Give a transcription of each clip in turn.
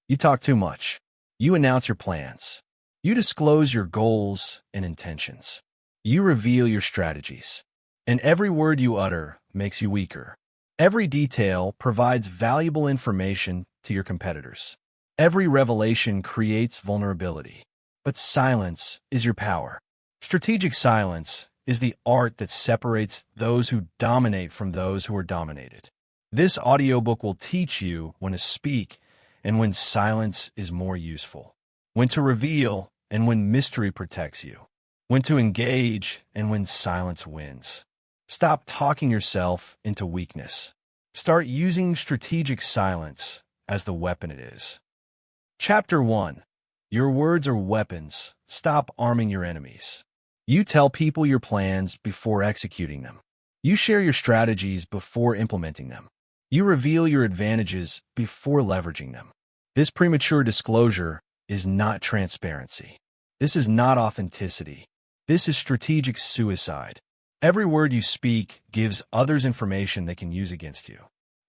You talk too much. You announce your plans. You disclose your goals and intentions. You reveal your strategies. And every word you utter makes you weaker. Every detail provides valuable information to your competitors. Every revelation creates vulnerability. But silence is your power. Strategic silence is the art that separates those who dominate from those who are dominated. This audiobook will teach you when to speak and when silence is more useful, when to reveal and when mystery protects you, when to engage and when silence wins. Stop talking yourself into weakness. Start using strategic silence as the weapon it is. Chapter 1. Your words are weapons. Stop arming your enemies. You tell people your plans before executing them. You share your strategies before implementing them. You reveal your advantages before leveraging them. This premature disclosure is not transparency. This is not authenticity. This is strategic suicide. Every word you speak gives others information they can use against you.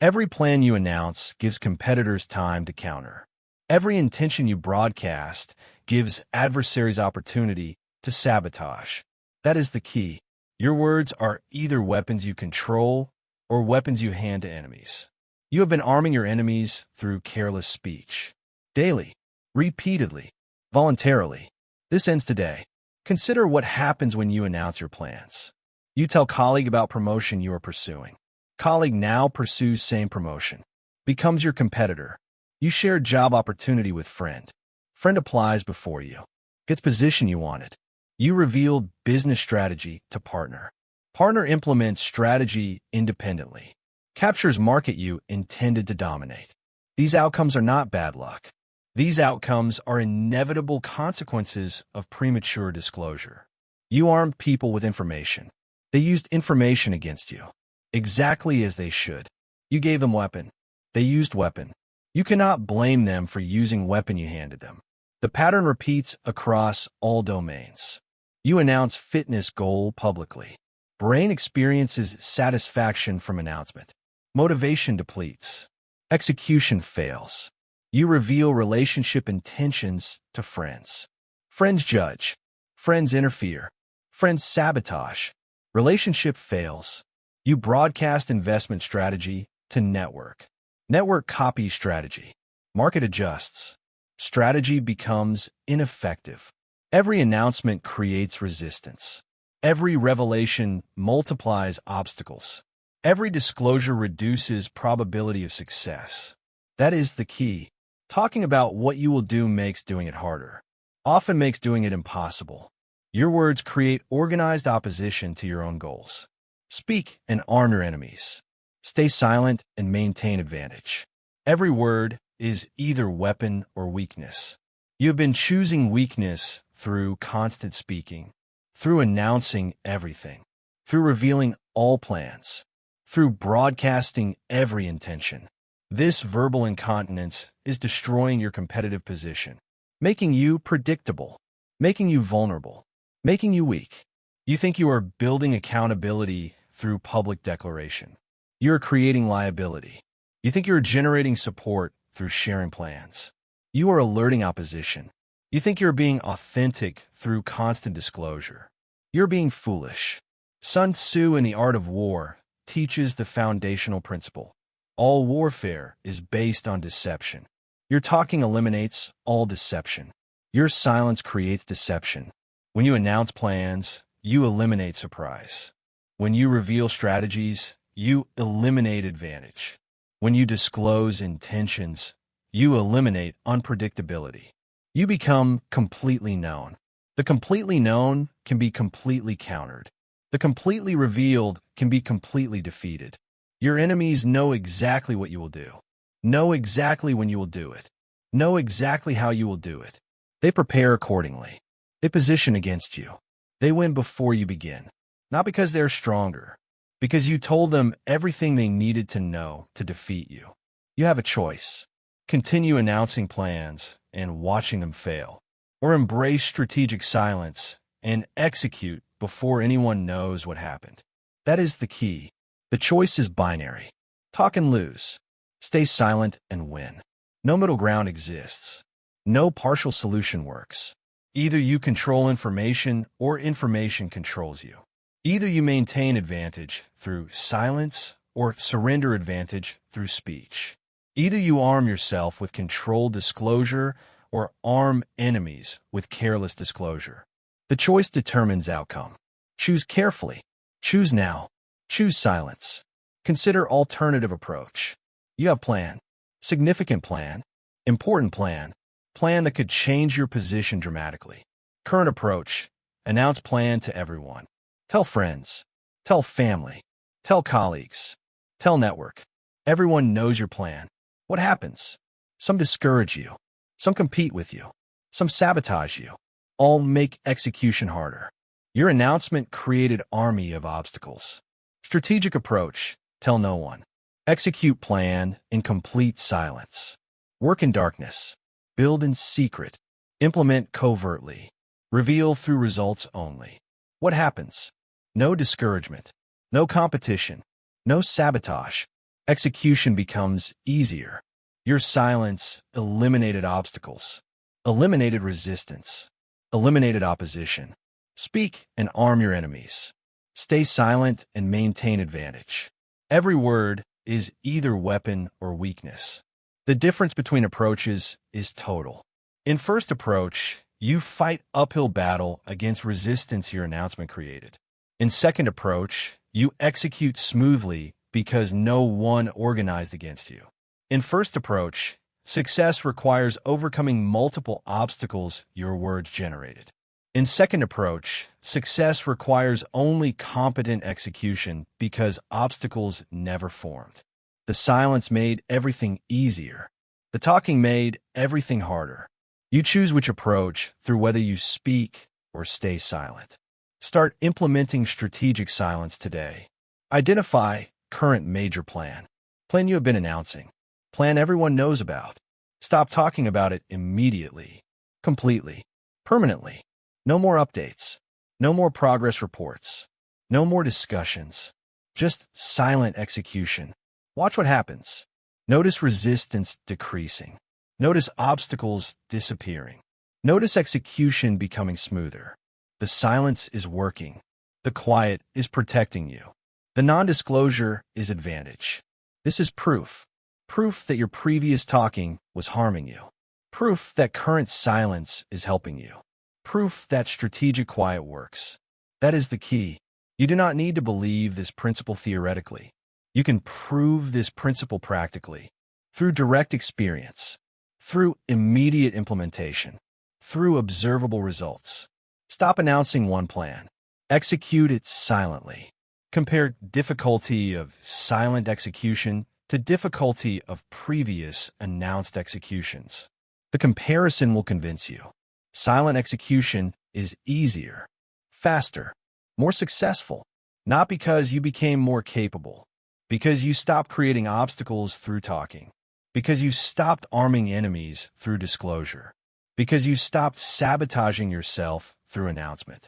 Every plan you announce gives competitors time to counter. Every intention you broadcast gives adversaries opportunity to sabotage. That is the key. Your words are either weapons you control or weapons you hand to enemies. You have been arming your enemies through careless speech. Daily, repeatedly, voluntarily. This ends today. Consider what happens when you announce your plans. You tell colleague about promotion you are pursuing. Colleague now pursues same promotion. Becomes your competitor. You share job opportunity with friend. Friend applies before you. Gets position you wanted. You revealed business strategy to partner. Partner implements strategy independently. Captures market you intended to dominate. These outcomes are not bad luck. These outcomes are inevitable consequences of premature disclosure. You armed people with information. They used information against you, exactly as they should. You gave them weapon. They used weapon. You cannot blame them for using weapon you handed them. The pattern repeats across all domains. You announce fitness goal publicly. Brain experiences satisfaction from announcement. Motivation depletes. Execution fails. You reveal relationship intentions to friends. Friends judge. Friends interfere. Friends sabotage. Relationship fails. You broadcast investment strategy to network. Network copies strategy. Market adjusts. Strategy becomes ineffective. Every announcement creates resistance. Every revelation multiplies obstacles. Every disclosure reduces probability of success. That is the key. Talking about what you will do makes doing it harder. Often makes doing it impossible. Your words create organized opposition to your own goals. Speak and arm your enemies. Stay silent and maintain advantage. Every word is either weapon or weakness. You have been choosing weakness through constant speaking, through announcing everything, through revealing all plans, through broadcasting every intention. This verbal incontinence is destroying your competitive position, making you predictable, making you vulnerable, making you weak. You think you are building accountability through public declaration. You are creating liability. You think you are generating support through sharing plans. You are alerting opposition. You think you're being authentic through constant disclosure. You're being foolish. Sun Tzu in The Art of War teaches the foundational principle. All warfare is based on deception. Your talking eliminates all deception. Your silence creates deception. When you announce plans, you eliminate surprise. When you reveal strategies, you eliminate advantage. When you disclose intentions, you eliminate unpredictability. You become completely known. The completely known can be completely countered. The completely revealed can be completely defeated. Your enemies know exactly what you will do. Know exactly when you will do it. Know exactly how you will do it. They prepare accordingly. They position against you. They win before you begin. Not because they're stronger, because you told them everything they needed to know to defeat you. You have a choice. Continue announcing plans and watching them fail, or embrace strategic silence and execute before anyone knows what happened. That is the key. The choice is binary. Talk and lose. Stay silent and win. No middle ground exists. No partial solution works. Either you control information or information controls you. Either you maintain advantage through silence or surrender advantage through speech. Either you arm yourself with controlled disclosure or arm enemies with careless disclosure. The choice determines outcome. Choose carefully. Choose now. Choose silence. Consider alternative approach. You have plan. Significant plan. Important plan. Plan that could change your position dramatically. Current approach. Announce plan to everyone. Tell friends. Tell family. Tell colleagues. Tell network. Everyone knows your plan. What happens? Some discourage you. Some compete with you. Some sabotage you. All make execution harder. Your announcement created army of obstacles. Strategic approach. Tell no one. Execute plan in complete silence. Work in darkness. Build in secret. Implement covertly. Reveal through results only. What happens? No discouragement. No competition. No sabotage. Execution becomes easier. Your silence eliminated obstacles. Eliminated resistance. Eliminated opposition. Speak and arm your enemies. Stay silent and maintain advantage. Every word is either weapon or weakness. The difference between approaches is total. In first approach, you fight uphill battle against resistance your announcement created. In second approach, you execute smoothly because no one organized against you. In first approach, success requires overcoming multiple obstacles your words generated. In second approach, success requires only competent execution because obstacles never formed. The silence made everything easier. The talking made everything harder. You choose which approach through whether you speak or stay silent. Start implementing strategic silence today. Identify current major plan. Plan you have been announcing. Plan everyone knows about. Stop talking about it immediately, completely, permanently. No more updates. No more progress reports. No more discussions. Just silent execution. Watch what happens. Notice resistance decreasing. Notice obstacles disappearing. Notice execution becoming smoother. The silence is working. The quiet is protecting you. The non-disclosure is advantage. This is proof. Proof that your previous talking was harming you. Proof that current silence is helping you. Proof that strategic quiet works. That is the key. You do not need to believe this principle theoretically. You can prove this principle practically, through direct experience, through immediate implementation, through observable results. Stop announcing one plan. Execute it silently. Compare difficulty of silent execution to difficulty of previous announced executions. The comparison will convince you. Silent execution is easier, faster, more successful, not because you became more capable, because you stopped creating obstacles through talking, because you stopped arming enemies through disclosure, because you stopped sabotaging yourself through announcement.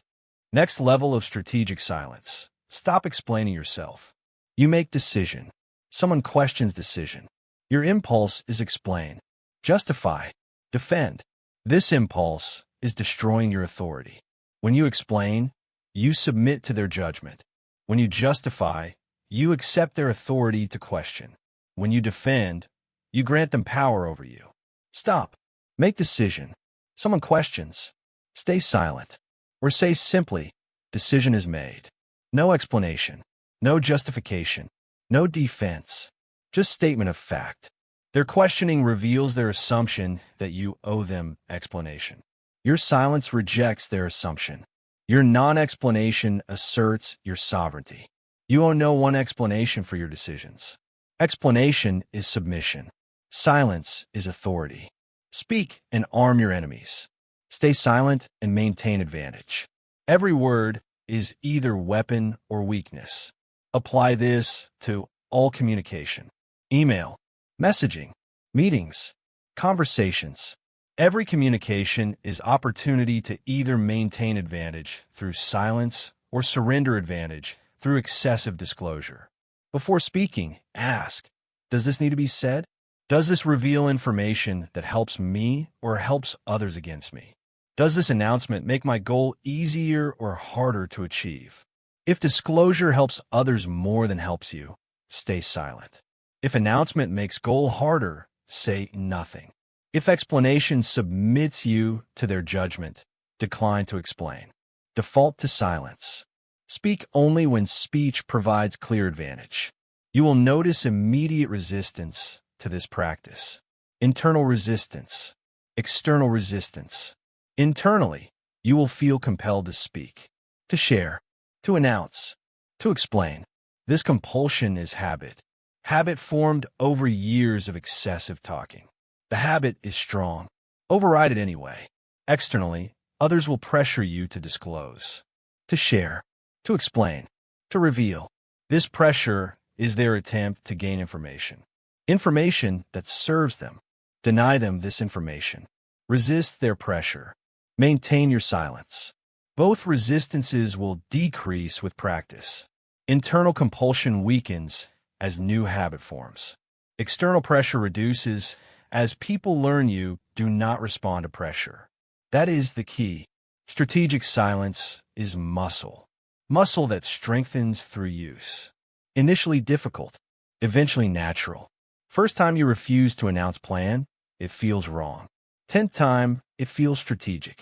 Next level of strategic silence. Stop explaining yourself. You make decision. Someone questions decision. Your impulse is explain, justify, defend. This impulse is destroying your authority. When you explain, you submit to their judgment. When you justify, you accept their authority to question. When you defend, you grant them power over you. Stop. Make decision. Someone questions. Stay silent. Or say simply, decision is made. No explanation. No justification. No defense. Just statement of fact. Their questioning reveals their assumption that you owe them explanation. Your silence rejects their assumption. Your non-explanation asserts your sovereignty. You owe no one explanation for your decisions. Explanation is submission. Silence is authority. Speak and arm your enemies. Stay silent and maintain advantage. Every word is either weapon or weakness. Apply this to all communication. Email, messaging, meetings, conversations. Every communication is opportunity to either maintain advantage through silence or surrender advantage through excessive disclosure. Before speaking, ask, does this need to be said? Does this reveal information that helps me or helps others against me? Does this announcement make my goal easier or harder to achieve? If disclosure helps others more than helps you, stay silent. If announcement makes goal harder, say nothing. If explanation submits you to their judgment, decline to explain. Default to silence. Speak only when speech provides clear advantage. You will notice immediate resistance to this practice. Internal resistance. External resistance. Internally, you will feel compelled to speak, to share, to announce, to explain. This compulsion is habit. Habit formed over years of excessive talking. The habit is strong. Override it anyway. Externally, others will pressure you to disclose, to share, to explain, to reveal. This pressure is their attempt to gain information. Information that serves them. Deny them this information. Resist their pressure. Maintain your silence. Both resistances will decrease with practice. Internal compulsion weakens as new habit forms. External pressure reduces as people learn you do not respond to pressure. That is the key. Strategic silence is muscle. Muscle that strengthens through use. Initially difficult, eventually natural. First time you refuse to announce plan, it feels wrong. 10th time, it feels strategic.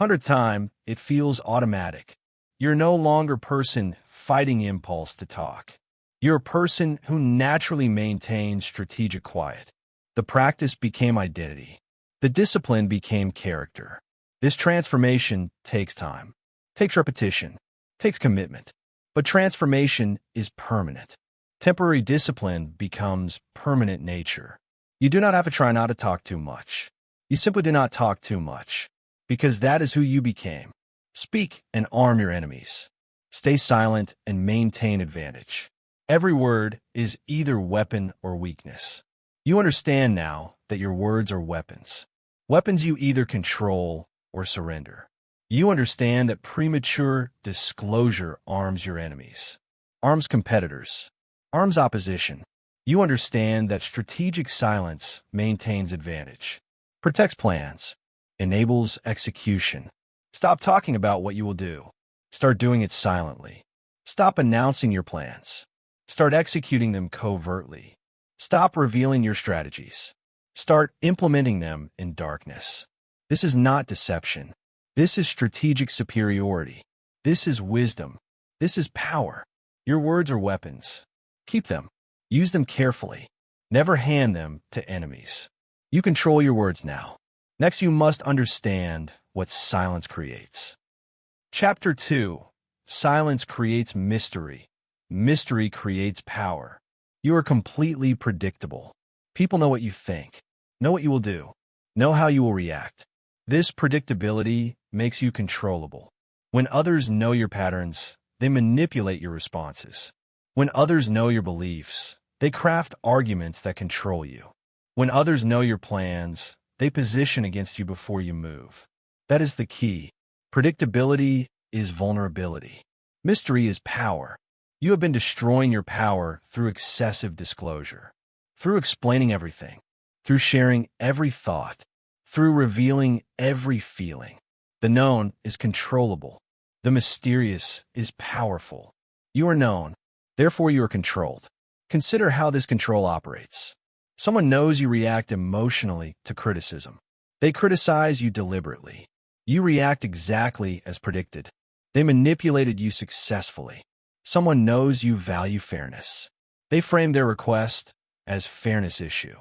100th time, it feels automatic. You're no longer a person fighting impulse to talk. You're a person who naturally maintains strategic quiet. The practice became identity. The discipline became character. This transformation takes time, takes repetition, takes commitment. But transformation is permanent. Temporary discipline becomes permanent nature. You do not have to try not to talk too much. You simply do not talk too much, because that is who you became. Speak and arm your enemies. Stay silent and maintain advantage. Every word is either weapon or weakness. You understand now that your words are weapons. Weapons you either control or surrender. You understand that premature disclosure arms your enemies, arms competitors, arms opposition. You understand that strategic silence maintains advantage, protects plans, enables execution. Stop talking about what you will do. Start doing it silently. Stop announcing your plans. Start executing them covertly. Stop revealing your strategies. Start implementing them in darkness. This is not deception. This is strategic superiority. This is wisdom. This is power. Your words are weapons. Keep them. Use them carefully. Never hand them to enemies. You control your words now. Next, you must understand what silence creates. Chapter 2. Silence creates mystery. Mystery creates power. You are completely predictable. People know what you think, know what you will do, know how you will react. This predictability makes you controllable. When others know your patterns, they manipulate your responses. When others know your beliefs, they craft arguments that control you. When others know your plans, they position against you before you move. That is the key. Predictability is vulnerability. Mystery is power. You have been destroying your power through excessive disclosure, through explaining everything, through sharing every thought, through revealing every feeling. The known is controllable. The mysterious is powerful. You are known, therefore you are controlled. Consider how this control operates. Someone knows you react emotionally to criticism. They criticize you deliberately. You react exactly as predicted. They manipulated you successfully. Someone knows you value fairness. They frame their request as fairness issue.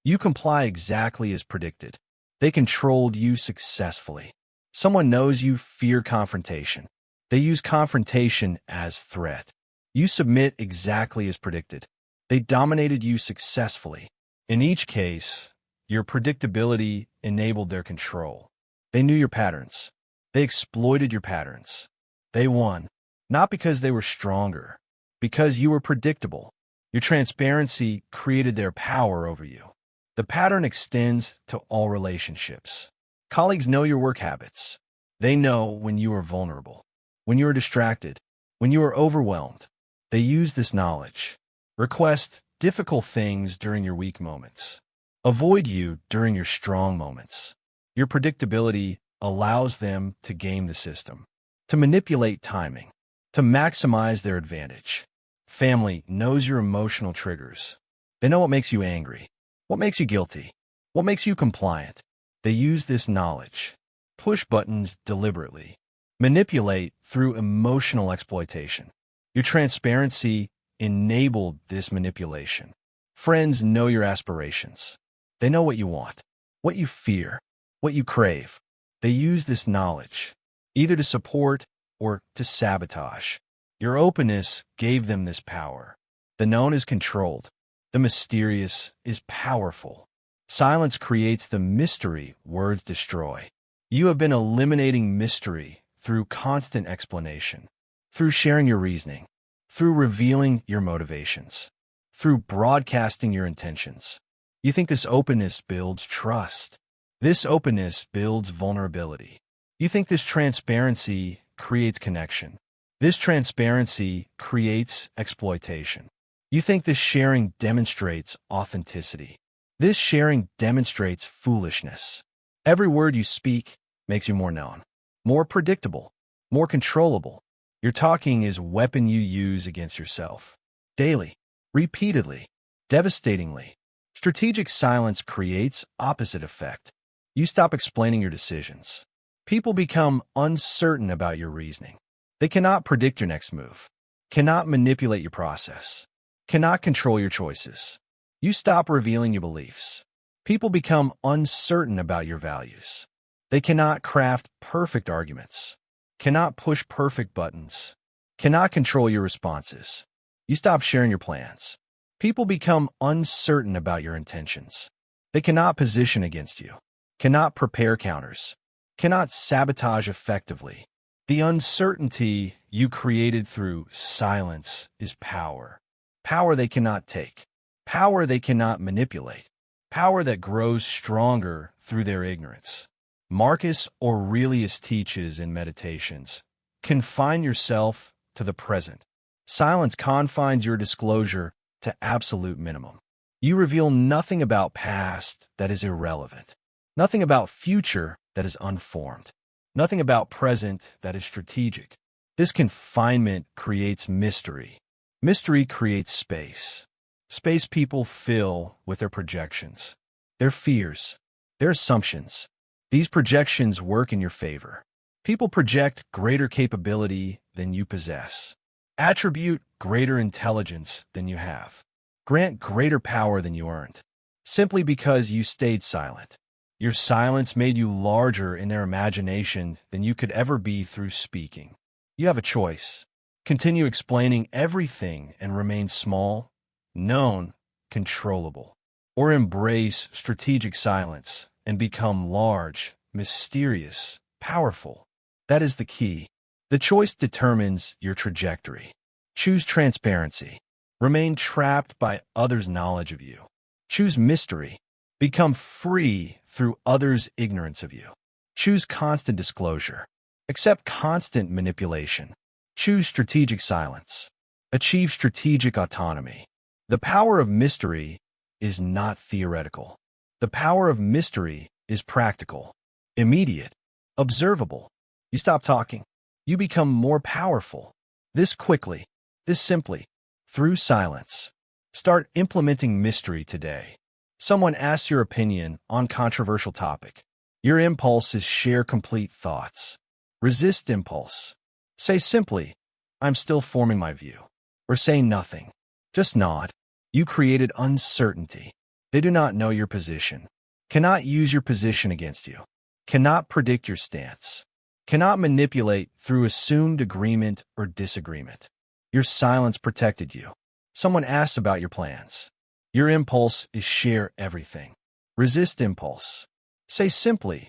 You comply exactly as predicted. They controlled you successfully. Someone knows you fear confrontation. They use confrontation as threat. You submit exactly as predicted. They dominated you successfully. In each case, your predictability enabled their control. They knew your patterns. They exploited your patterns. They won, not because they were stronger, because you were predictable. Your transparency created their power over you. The pattern extends to all relationships. Colleagues know your work habits. They know when you are vulnerable, when you are distracted, when you are overwhelmed. They use this knowledge. Request difficult things during your weak moments. avoid you during your strong moments. Your predictability allows them to game the system, to manipulate timing, to maximize their advantage. Family knows your emotional triggers. They know what makes you angry, what makes you guilty, what makes you compliant. They use this knowledge, push buttons deliberately, manipulate through emotional exploitation. Your transparency enabled this manipulation. Friends know your aspirations. They know what you want, what you fear, what you crave. They use this knowledge, either to support or to sabotage. Your openness gave them this power. The known is controlled. The mysterious is powerful. Silence creates the mystery words destroy. You have been eliminating mystery through constant explanation, through sharing your reasoning, through revealing your motivations, through broadcasting your intentions. You think this openness builds trust. This openness builds vulnerability. You think this transparency creates connection. This transparency creates exploitation. You think this sharing demonstrates authenticity. This sharing demonstrates foolishness. Every word you speak makes you more known, more predictable, more controllable. Your talking is a weapon you use against yourself. Daily, repeatedly, devastatingly. Strategic silence creates opposite effect. You stop explaining your decisions. People become uncertain about your reasoning. They cannot predict your next move, cannot manipulate your process, cannot control your choices. You stop revealing your beliefs. People become uncertain about your values. They cannot craft perfect arguments, cannot push perfect buttons, cannot control your responses. You stop sharing your plans. People become uncertain about your intentions. They cannot position against you, cannot prepare counters, cannot sabotage effectively. The uncertainty you created through silence is power. Power they cannot take. Power they cannot manipulate. Power that grows stronger through their ignorance. Marcus Aurelius teaches in Meditations, confine yourself to the present. Silence confines your disclosure to absolute minimum. You reveal nothing about past that is irrelevant. Nothing about future that is unformed. Nothing about present that is strategic. This confinement creates mystery. Mystery creates space. Space people fill with their projections, their fears, their assumptions. These projections work in your favor. People project greater capability than you possess. Attribute greater intelligence than you have. Grant greater power than you earned. Simply because you stayed silent. Your silence made you larger in their imagination than you could ever be through speaking. You have a choice. Continue explaining everything and remain small, known, controllable. Or embrace strategic silence and become large, mysterious, powerful. That is the key. The choice determines your trajectory. Choose transparency. Remain trapped by others' knowledge of you. Choose mystery. Become free through others' ignorance of you. Choose constant disclosure. Accept constant manipulation. Choose strategic silence. Achieve strategic autonomy. The power of mystery is not theoretical. The power of mystery is practical, immediate, observable. You stop talking. You become more powerful. This quickly, this simply, through silence. Start implementing mystery today. Someone asks your opinion on controversial topic. Your impulse is share complete thoughts. Resist impulse. Say simply, I'm still forming my view. Or say nothing. Just nod. You created uncertainty. They do not know your position. Cannot use your position against you. Cannot predict your stance. Cannot manipulate through assumed agreement or disagreement. Your silence protected you. Someone asks about your plans. Your impulse is share everything. Resist impulse. Say simply,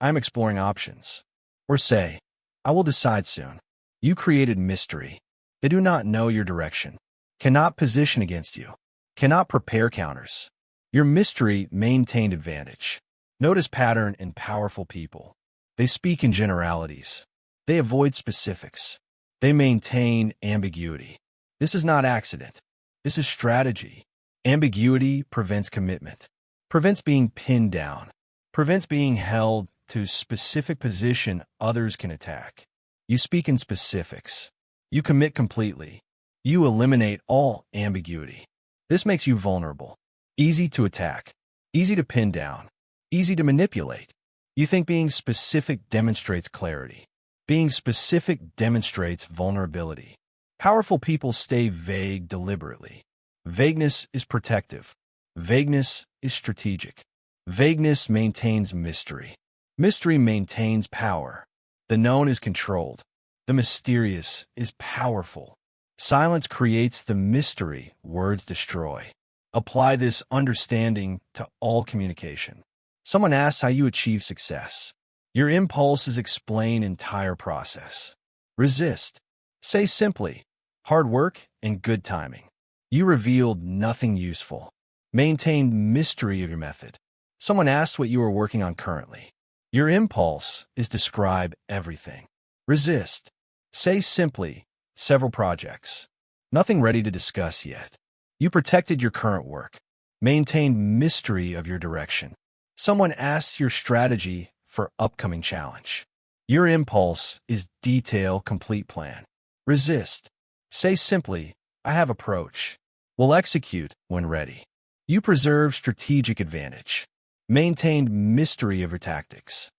I'm exploring options. Or say, I will decide soon. You created mystery. They do not know your direction. Cannot position against you. Cannot prepare counters. Your mystery maintained advantage. Notice pattern in powerful people. They speak in generalities. They avoid specifics. They maintain ambiguity. This is not accident. This is strategy. Ambiguity prevents commitment. Prevents being pinned down. Prevents being held to a specific position others can attack. You speak in specifics. You commit completely. You eliminate all ambiguity. This makes you vulnerable. Easy to attack. Easy to pin down. Easy to manipulate. You think being specific demonstrates clarity. Being specific demonstrates vulnerability. Powerful people stay vague deliberately. Vagueness is protective. Vagueness is strategic. Vagueness maintains mystery. Mystery maintains power. The known is controlled. The mysterious is powerful. Silence creates the mystery words destroy. Apply this understanding to all communication. Someone asks how you achieve success. Your impulse is explain entire process. Resist. Say simply, hard work and good timing. You revealed nothing useful. Maintain mystery of your method. Someone asks what you are working on currently. Your impulse is describe everything. Resist. Say simply, several projects. Nothing ready to discuss yet. You protected your current work. Maintain mystery of your direction. Someone asks your strategy for upcoming challenge. Your impulse is detail complete plan. Resist. Say simply, I have approach. Will execute when ready. You preserve strategic advantage. Maintain mystery of your tactics.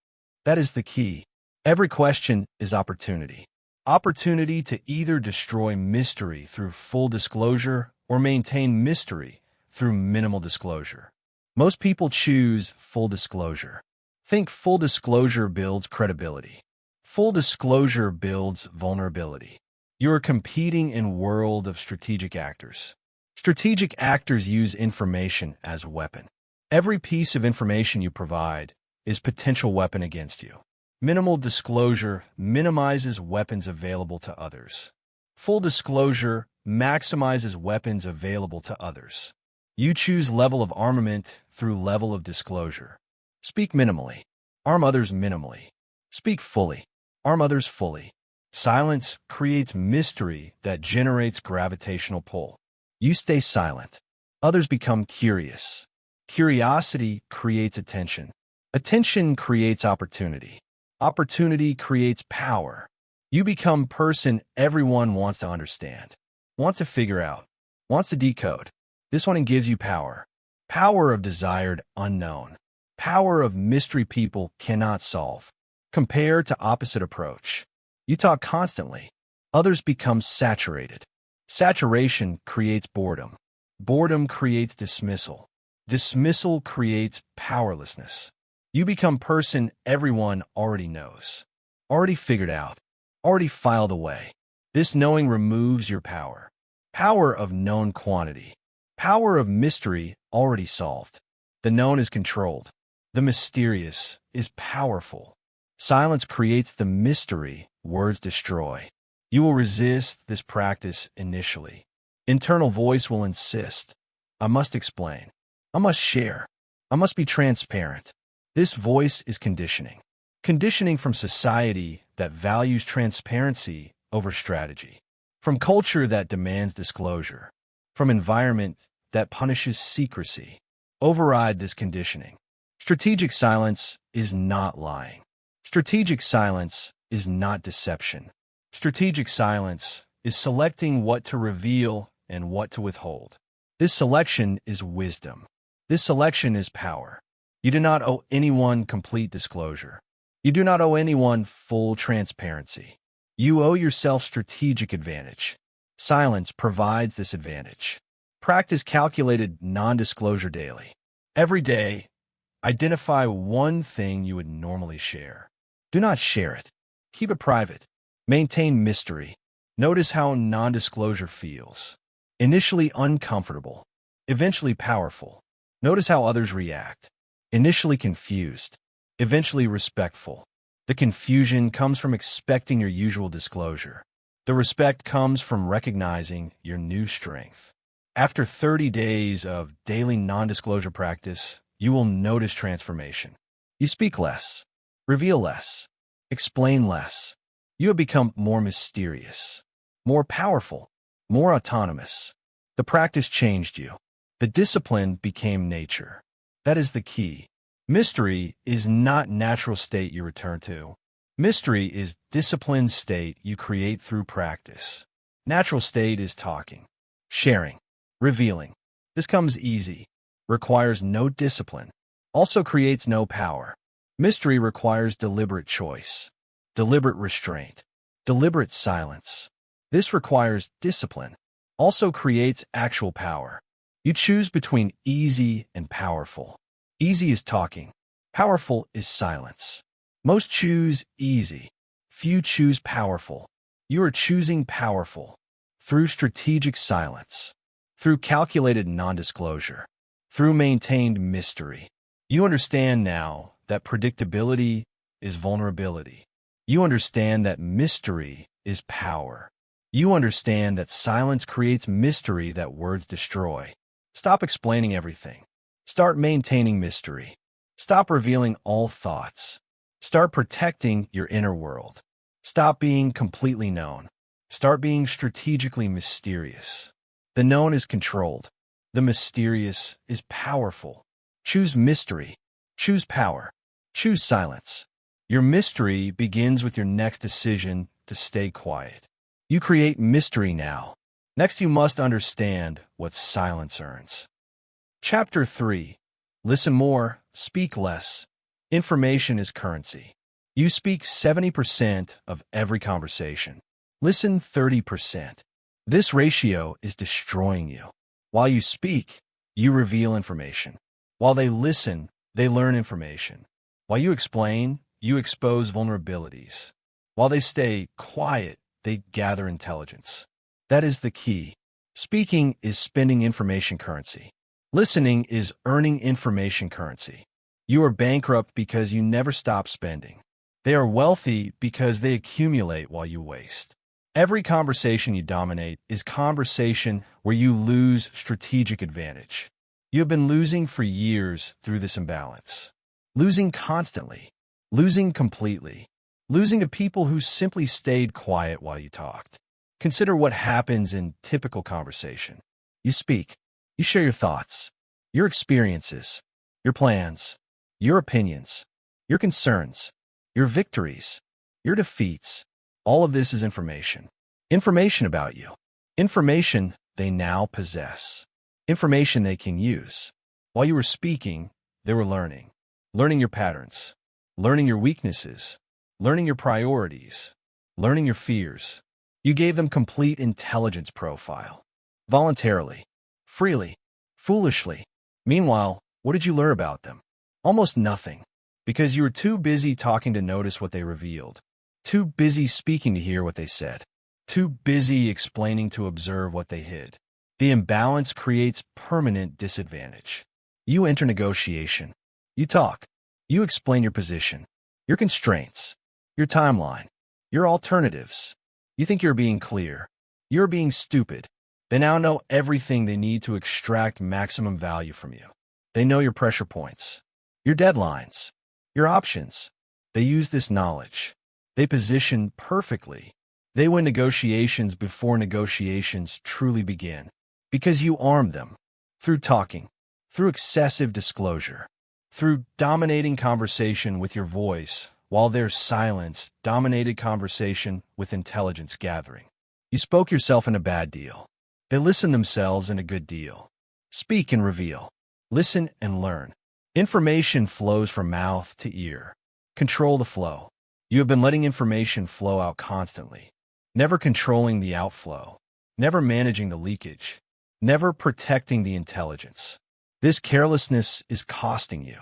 That is the key. Every question is opportunity. Opportunity to either destroy mystery through full disclosure or maintain mystery through minimal disclosure. Most people choose full disclosure. Think full disclosure builds credibility. Full disclosure builds vulnerability. You are competing in a world of strategic actors. Strategic actors use information as a weapon. Every piece of information you provide is potential weapon against you. Minimal disclosure minimizes weapons available to others. Full disclosure maximizes weapons available to others. You choose level of armament through level of disclosure. Speak minimally. Arm others minimally. Speak fully. Arm others fully. Silence creates mystery that generates gravitational pull. You stay silent. Others become curious. Curiosity creates attention. Attention creates opportunity. Opportunity creates power. You become person everyone wants to understand, wants to figure out, wants to decode. This one gives you power. Power of desired unknown. Power of mystery people cannot solve. Compare to opposite approach. You talk constantly. Others become saturated. Saturation creates boredom. Boredom creates dismissal. Dismissal creates powerlessness. You become person everyone already knows, already figured out, already filed away. This knowing removes your power. Power of known quantity. Power of mystery already solved. The known is controlled. The mysterious is powerful. Silence creates the mystery words destroy. You will resist this practice initially. Internal voice will insist. I must explain. I must share. I must be transparent. This voice is conditioning. Conditioning from society that values transparency over strategy. From culture that demands disclosure. From environment that punishes secrecy. Override this conditioning. Strategic silence is not lying. Strategic silence is not deception. Strategic silence is selecting what to reveal and what to withhold. This selection is wisdom. This selection is power. You do not owe anyone complete disclosure. You do not owe anyone full transparency. You owe yourself strategic advantage. Silence provides this advantage. Practice calculated non-disclosure daily. Every day, identify one thing you would normally share. Do not share it. Keep it private. Maintain mystery. Notice how non-disclosure feels. Initially uncomfortable. Eventually powerful. Notice how others react. Initially confused. Eventually respectful. The confusion comes from expecting your usual disclosure. The respect comes from recognizing your new strength. After 30 days of daily non-disclosure practice, you will notice transformation. You speak less, reveal less, explain less. You have become more mysterious, more powerful, more autonomous. The practice changed you. The discipline became nature. That is the key. Mystery is not natural state you return to. Mystery is disciplined state you create through practice. Natural state is talking, sharing, revealing. This comes easy, requires no discipline, also creates no power. Mystery requires deliberate choice, deliberate restraint, deliberate silence. This requires discipline, also creates actual power. You choose between easy and powerful. Easy is talking, powerful is silence. Most choose easy, few choose powerful. You are choosing powerful through strategic silence, through calculated non-disclosure, through maintained mystery. You understand now that predictability is vulnerability. You understand that mystery is power. You understand that silence creates mystery that words destroy. Stop explaining everything. Start maintaining mystery. Stop revealing all thoughts. Start protecting your inner world. Stop being completely known. Start being strategically mysterious. The known is controlled. The mysterious is powerful. Choose mystery. Choose power. Choose silence. Your mystery begins with your next decision to stay quiet. You create mystery now. Next, you must understand what silence earns. Chapter 3. Listen more, speak less. Information is currency. You speak 70% of every conversation. Listen 30%. This ratio is destroying you. While you speak, you reveal information. While they listen, they learn information. While you explain, you expose vulnerabilities. While they stay quiet, they gather intelligence. That is the key. Speaking is spending information currency. Listening is earning information currency. You are bankrupt because you never stop spending. They are wealthy because they accumulate while you waste. Every conversation you dominate is conversation where you lose strategic advantage. You have been losing for years through this imbalance. Losing constantly. Losing completely. Losing to people who simply stayed quiet while you talked. Consider what happens in typical conversation. You speak. You share your thoughts, your experiences, your plans, your opinions, your concerns, your victories, your defeats. All of this is information. Information about you. Information they now possess. Information they can use. While you were speaking, they were learning. Learning your patterns. Learning your weaknesses. Learning your priorities. Learning your fears. You gave them complete intelligence profile. Voluntarily. Freely. Foolishly. Meanwhile, what did you learn about them? Almost nothing. Because you were too busy talking to notice what they revealed. Too busy speaking to hear what they said. Too busy explaining to observe what they hid. The imbalance creates permanent disadvantage. You enter negotiation. You talk. You explain your position, your constraints, your timeline, your alternatives. You think you're being clear. You're being stupid. They now know everything they need to extract maximum value from you. They know your pressure points, your deadlines, your options. They use this knowledge. They position perfectly. They win negotiations before negotiations truly begin. Because you armed them. Through talking. Through excessive disclosure. Through dominating conversation with your voice, while their silence dominated conversation with intelligence gathering. You spoke yourself in a bad deal. They listen themselves in a good deal. Speak and reveal. Listen and learn. Information flows from mouth to ear. Control the flow. You have been letting information flow out constantly, never controlling the outflow, never managing the leakage, never protecting the intelligence. This carelessness is costing you.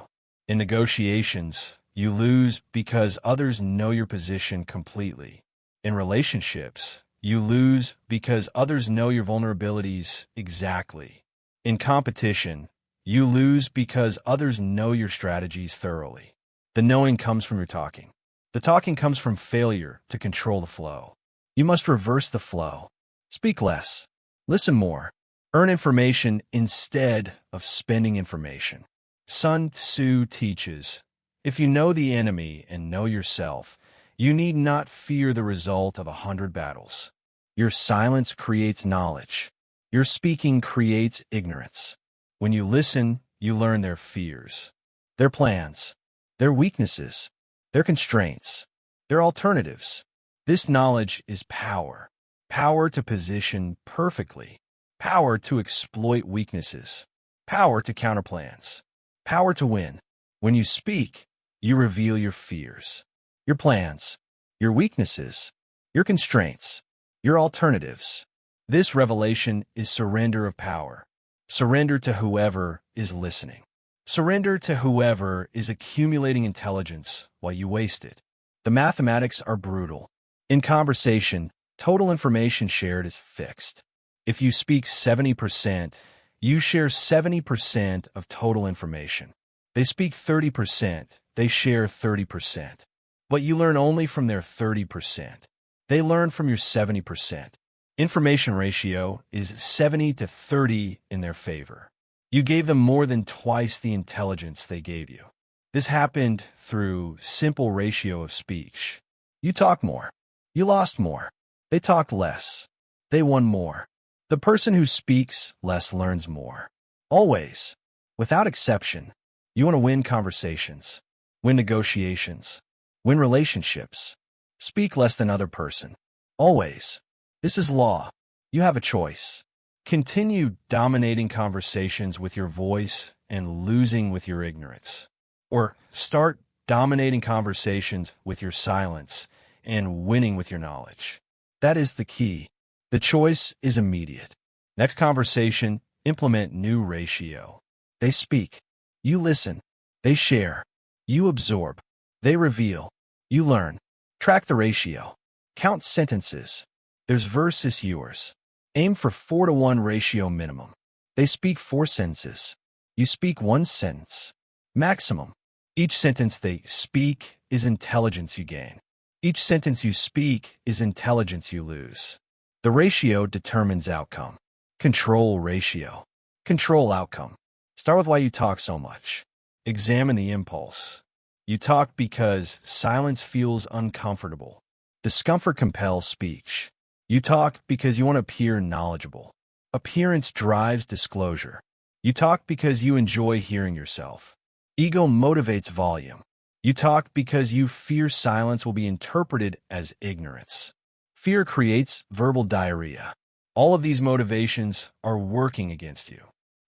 In negotiations, you lose because others know your position completely. In relationships, you lose because others know your vulnerabilities exactly. In competition, you lose because others know your strategies thoroughly. The knowing comes from your talking. The talking comes from failure to control the flow. You must reverse the flow. Speak less. Listen more. Earn information instead of spending information. Sun Tzu teaches, if you know the enemy and know yourself, you need not fear the result of 100 battles. Your silence creates knowledge. Your speaking creates ignorance. When you listen, you learn their fears, their plans, their weaknesses, their constraints, their alternatives. This knowledge is power. Power to position perfectly. Power to exploit weaknesses. Power to counterplans. Power to win. When you speak, you reveal your fears, your plans, your weaknesses, your constraints, your alternatives. This revelation is surrender of power. Surrender to whoever is listening. Surrender to whoever is accumulating intelligence while you waste it. The mathematics are brutal. In conversation, total information shared is fixed. If you speak 70%, you share 70% of total information. They speak 30%, they share 30%. But you learn only from their 30%. They learn from your 70%. Information ratio is 70 to 30 in their favor. You gave them more than twice the intelligence they gave you. This happened through simple ratio of speech. You talk more. You lost more. They talked less. They won more. The person who speaks less learns more. Always, without exception, you want to win conversations, win negotiations, win relationships. Speak less than other person. Always. This is law. You have a choice. Continue dominating conversations with your voice and losing with your ignorance. Or start dominating conversations with your silence and winning with your knowledge. That is the key. The choice is immediate. Next conversation, implement new ratio. They speak. You listen. They share. You absorb. They reveal. You learn. Track the ratio. Count sentences. Theirs versus yours. Aim for 4-to-1 ratio minimum. They speak 4 sentences. You speak 1 sentence. Maximum. Each sentence they speak is intelligence you gain. Each sentence you speak is intelligence you lose. The ratio determines outcome. Control ratio. Control outcome. Start with why you talk so much. Examine the impulse. You talk because silence feels uncomfortable. Discomfort compels speech. You talk because you want to appear knowledgeable. Appearance drives disclosure. You talk because you enjoy hearing yourself. Ego motivates volume. You talk because you fear silence will be interpreted as ignorance. Fear creates verbal diarrhea. All of these motivations are working against you,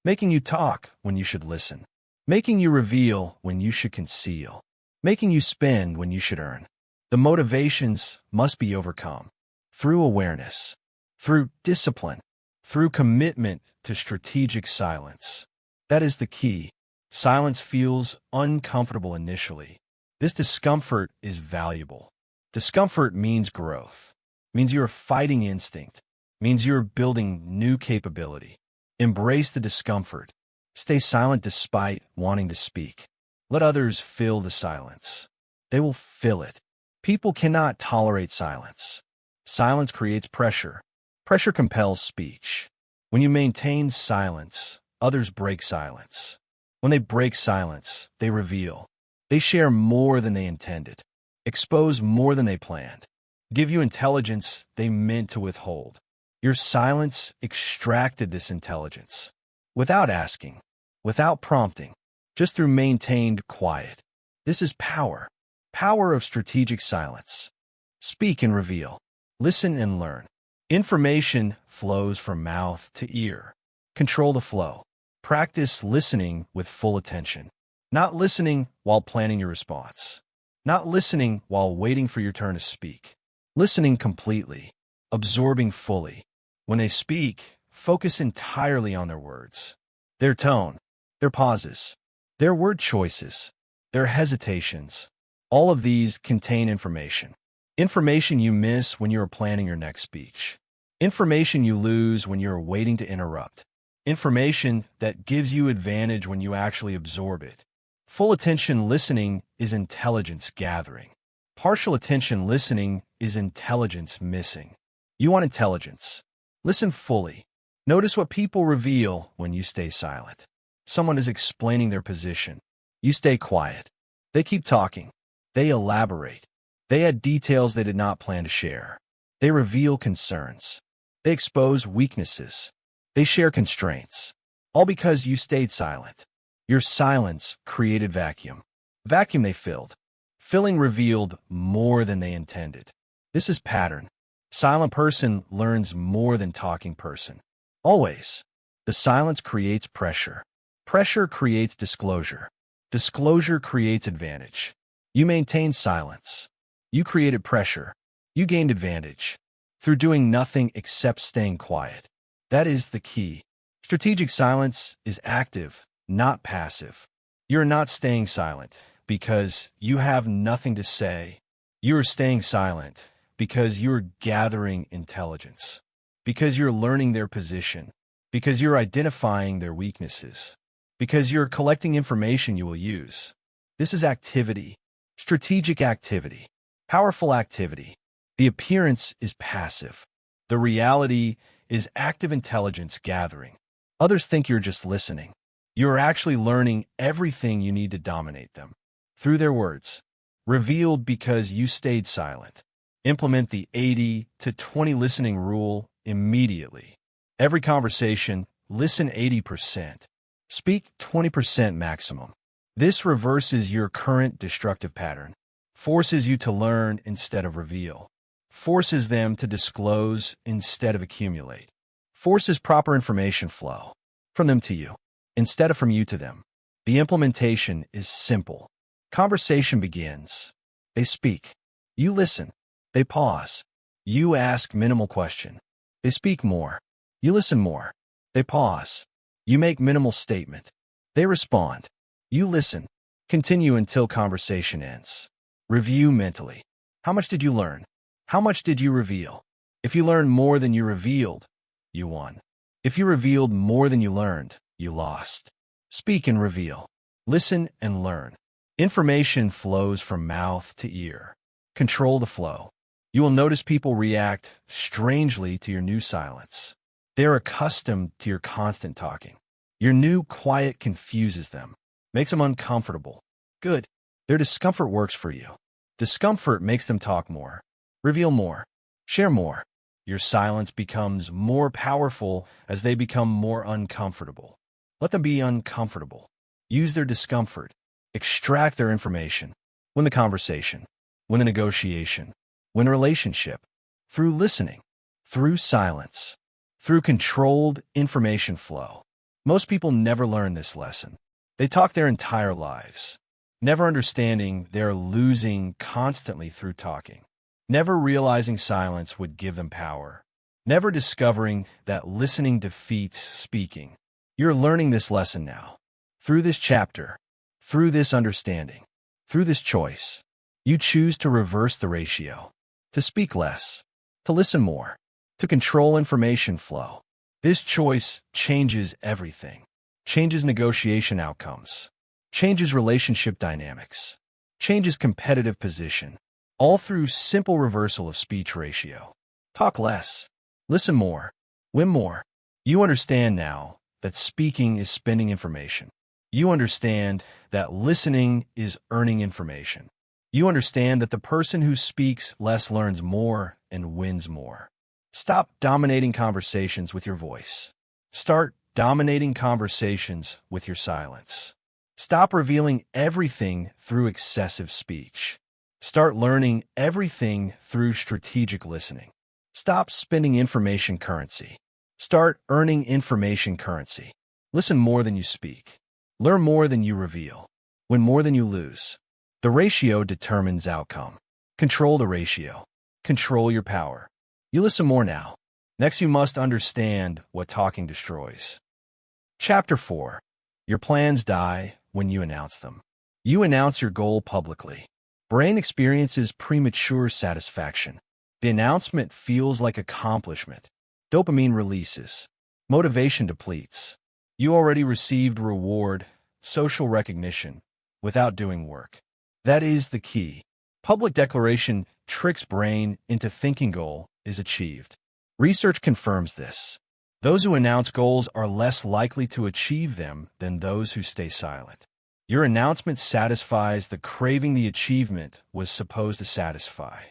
making you talk when you should listen, making you reveal when you should conceal, making you spend when you should earn. The motivations must be overcome through awareness, through discipline, through commitment to strategic silence. That is the key. Silence feels uncomfortable initially. This discomfort is valuable. Discomfort means growth, means you're fighting instinct, means you're building new capability. Embrace the discomfort. Stay silent despite wanting to speak. Let others fill the silence. They will fill it. People cannot tolerate silence. Silence creates pressure. Pressure compels speech. When you maintain silence, others break silence. When they break silence, they reveal. They share more than they intended, expose more than they planned, give you intelligence they meant to withhold. Your silence extracted this intelligence, without asking, without prompting, just through maintained quiet. This is power, power of strategic silence. Speak and reveal. Listen and learn. Information flows from mouth to ear. Control the flow. Practice listening with full attention. Not listening while planning your response. Not listening while waiting for your turn to speak. Listening completely. Absorbing fully. When they speak, focus entirely on their words. Their tone. Their pauses. Their word choices. Their hesitations. All of these contain information. Information you miss when you are planning your next speech. Information you lose when you are waiting to interrupt. Information that gives you advantage when you actually absorb it. Full attention listening is intelligence gathering. Partial attention listening is intelligence missing. You want intelligence. Listen fully. Notice what people reveal when you stay silent. Someone is explaining their position. You stay quiet. They keep talking. They elaborate. They add details they did not plan to share. They reveal concerns. They expose weaknesses. They share constraints. All because you stayed silent. Your silence created vacuum. Vacuum they filled. Filling revealed more than they intended. This is pattern. Silent person learns more than talking person. Always. The silence creates pressure. Pressure creates disclosure. Disclosure creates advantage. You maintained silence. You created pressure. You gained advantage. Through doing nothing except staying quiet. That is the key. Strategic silence is active, not passive. You're not staying silent because you have nothing to say. You are staying silent because you're gathering intelligence, because you're learning their position, because you're identifying their weaknesses, because you're collecting information you will use. This is activity, strategic activity, powerful activity. The appearance is passive. The reality is active intelligence gathering. Others think you're just listening. You're actually learning everything you need to dominate them. Through their words, revealed because you stayed silent. Implement the 80-20 listening rule immediately. Every conversation, listen 80%. Speak 20% maximum. This reverses your current destructive pattern, forces you to learn instead of reveal, forces them to disclose instead of accumulate, forces proper information flow from them to you instead of from you to them. The implementation is simple. Conversation begins. They speak. You listen. They pause. You ask minimal question. They speak more. You listen more. They pause. You make minimal statement. They respond. You listen. Continue until conversation ends. Review mentally. How much did you learn? How much did you reveal? If you learned more than you revealed, you won. If you revealed more than you learned, you lost. Speak and reveal. Listen and learn. Information flows from mouth to ear. Control the flow. You will notice people react strangely to your new silence. They're accustomed to your constant talking. Your new quiet confuses them, makes them uncomfortable. Good. Their discomfort works for you. Discomfort makes them talk more, reveal more, share more. Your silence becomes more powerful as they become more uncomfortable. Let them be uncomfortable. Use their discomfort. Extract their information. Win the conversation. Win the negotiation. Win a relationship. Through listening. Through silence. Through controlled information flow. Most people never learn this lesson. They talk their entire lives, never understanding they're losing constantly through talking, never realizing silence would give them power, never discovering that listening defeats speaking. You're learning this lesson now. Through this chapter, through this understanding, through this choice, you choose to reverse the ratio, to speak less, to listen more, to control information flow. This choice changes everything, changes negotiation outcomes, changes relationship dynamics, changes competitive position, all through simple reversal of speech ratio. Talk less, listen more, win more. You understand now that speaking is spending information. You understand that listening is earning information. You understand that the person who speaks less learns more and wins more. Stop dominating conversations with your voice. Start dominating conversations with your silence. Stop revealing everything through excessive speech. Start learning everything through strategic listening. Stop spending information currency. Start earning information currency. Listen more than you speak. Learn more than you reveal. Win more than you lose. The ratio determines outcome. Control the ratio. Control your power. You listen more now. Next, you must understand what talking destroys. Chapter 4. Your plans die when you announce them. You announce your goal publicly. Brain experiences premature satisfaction. The announcement feels like accomplishment. Dopamine releases. Motivation depletes. You already received reward, social recognition, without doing work. That is the key. Public declaration tricks brain into thinking goal is achieved. Research confirms this. Those who announce goals are less likely to achieve them than those who stay silent. Your announcement satisfies the craving the achievement was supposed to satisfy.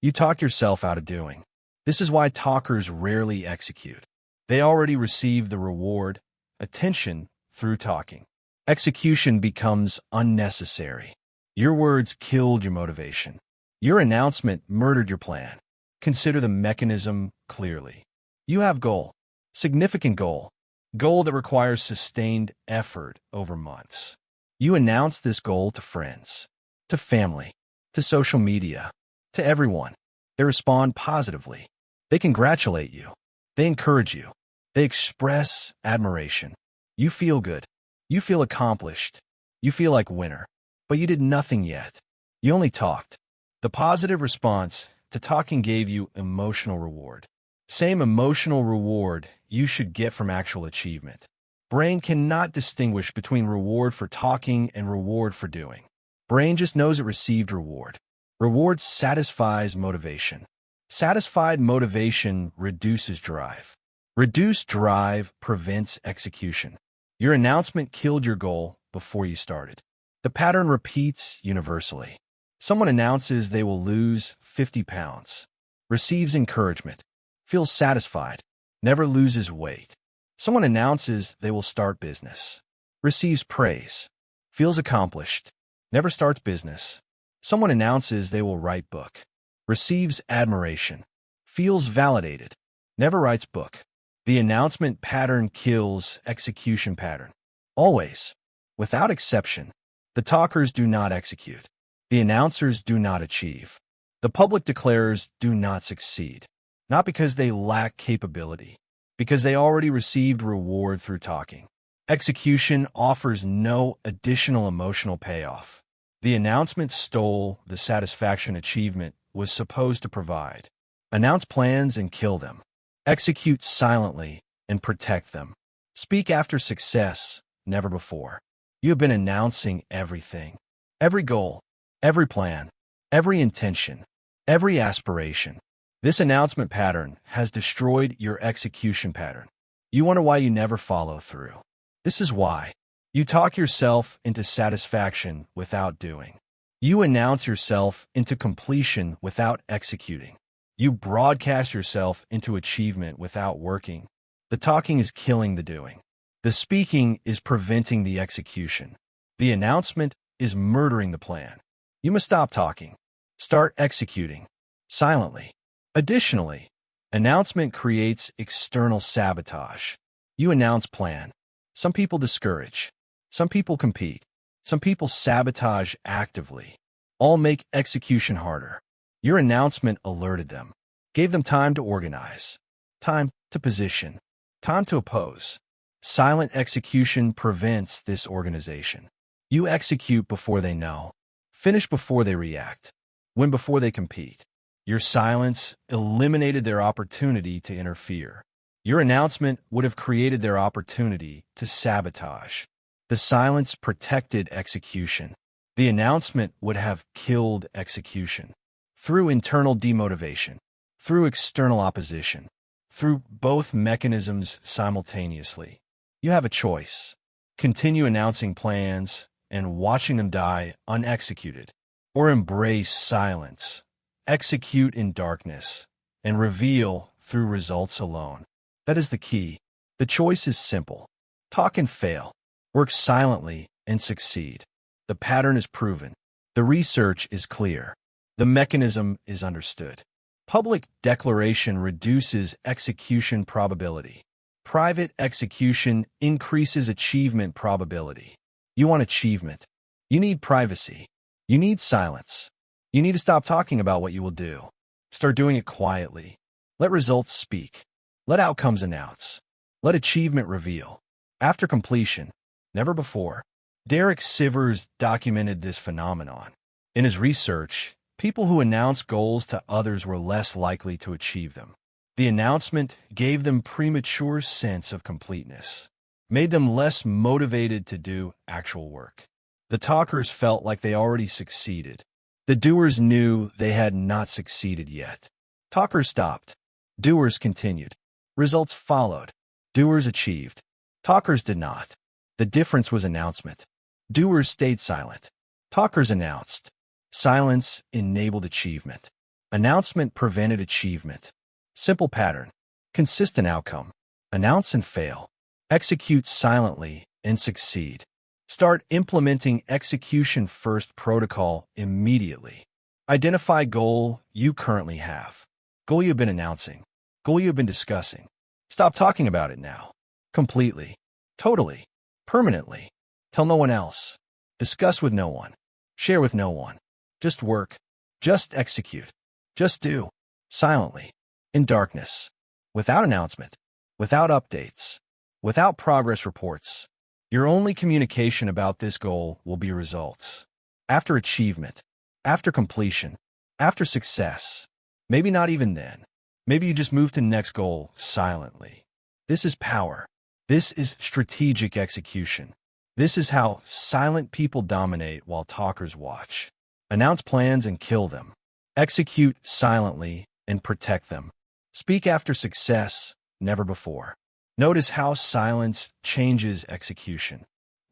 You talk yourself out of doing. This is why talkers rarely execute. They already receive the reward, attention, through talking. Execution becomes unnecessary. Your words killed your motivation. Your announcement murdered your plan. Consider the mechanism clearly. You have goal, significant goal that requires sustained effort over months. You announce this goal to friends, to family, to social media, to everyone. They respond positively. They congratulate you. They encourage you. They express admiration. You feel good. You feel accomplished. You feel like winner. But you did nothing yet. You only talked. The positive response to talking gave you emotional reward. Same emotional reward you should get from actual achievement. Brain cannot distinguish between reward for talking and reward for doing. Brain just knows it received reward. Reward satisfies motivation. Satisfied motivation reduces drive. Reduced drive prevents execution. Your announcement killed your goal before you started. The pattern repeats universally. Someone announces they will lose 50 pounds, receives encouragement, feels satisfied, never loses weight. Someone announces they will start business, receives praise, feels accomplished, never starts business. Someone announces they will write book, receives admiration, feels validated, never writes book. The announcement pattern kills execution pattern. Always, without exception, the talkers do not execute. The announcers do not achieve. The public declarers do not succeed. Not because they lack capability, because they already received reward through talking. Execution offers no additional emotional payoff. The announcement stole the satisfaction achievement was supposed to provide. Announce plans and kill them. Execute silently and protect them. Speak after success, never before. You have been announcing everything. Every goal, every plan, every intention, every aspiration. This announcement pattern has destroyed your execution pattern. You wonder why you never follow through. This is why. You talk yourself into satisfaction without doing. You announce yourself into completion without executing. You broadcast yourself into achievement without working. The talking is killing the doing. The speaking is preventing the execution. The announcement is murdering the plan. You must stop talking. Start executing. Silently. Additionally, announcement creates external sabotage. You announce plan. Some people discourage. Some people compete. Some people sabotage actively. All make execution harder. Your announcement alerted them, gave them time to organize, time to position, time to oppose. Silent execution prevents this organization. You execute before they know, finish before they react, win before they compete. Your silence eliminated their opportunity to interfere. Your announcement would have created their opportunity to sabotage. The silence protected execution. The announcement would have killed execution. Through internal demotivation, through external opposition, through both mechanisms simultaneously. You have a choice. Continue announcing plans and watching them die unexecuted, or embrace silence, execute in darkness, and reveal through results alone. That is the key. The choice is simple. Talk and fail. Work silently and succeed. The pattern is proven. The research is clear. The mechanism is understood. Public declaration reduces execution probability. Private execution increases achievement probability. You want achievement. You need privacy. You need silence. You need to stop talking about what you will do. Start doing it quietly. Let results speak. Let outcomes announce. Let achievement reveal. After completion, never before. Derek Sivers documented this phenomenon. In his research, people who announced goals to others were less likely to achieve them. The announcement gave them premature sense of completeness, made them less motivated to do actual work. The talkers felt like they already succeeded. The doers knew they had not succeeded yet. Talkers stopped. Doers continued. Results followed. Doers achieved. Talkers did not. The difference was announcement. Doers stayed silent. Talkers announced. Silence enabled achievement. Announcement prevented achievement. Simple pattern. Consistent outcome. Announce and fail. Execute silently and succeed. Start implementing execution-first protocol immediately. Identify goal you currently have. Goal you've been announcing. Goal you've been discussing. Stop talking about it now. Completely. Totally. Permanently. Tell no one else. Discuss with no one. Share with no one. Just work. Just execute. Just do. Silently. In darkness. Without announcement. Without updates. Without progress reports. Your only communication about this goal will be results. After achievement. After completion. After success. Maybe not even then. Maybe you just move to the next goal silently. This is power. This is strategic execution. This is how silent people dominate while talkers watch. Announce plans and kill them. Execute silently and protect them. Speak after success, never before. Notice how silence changes execution.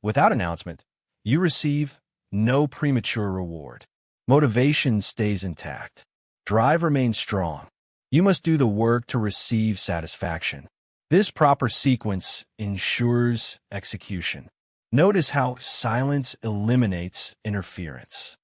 Without announcement, you receive no premature reward. Motivation stays intact. Drive remains strong. You must do the work to receive satisfaction. This proper sequence ensures execution. Notice how silence eliminates interference.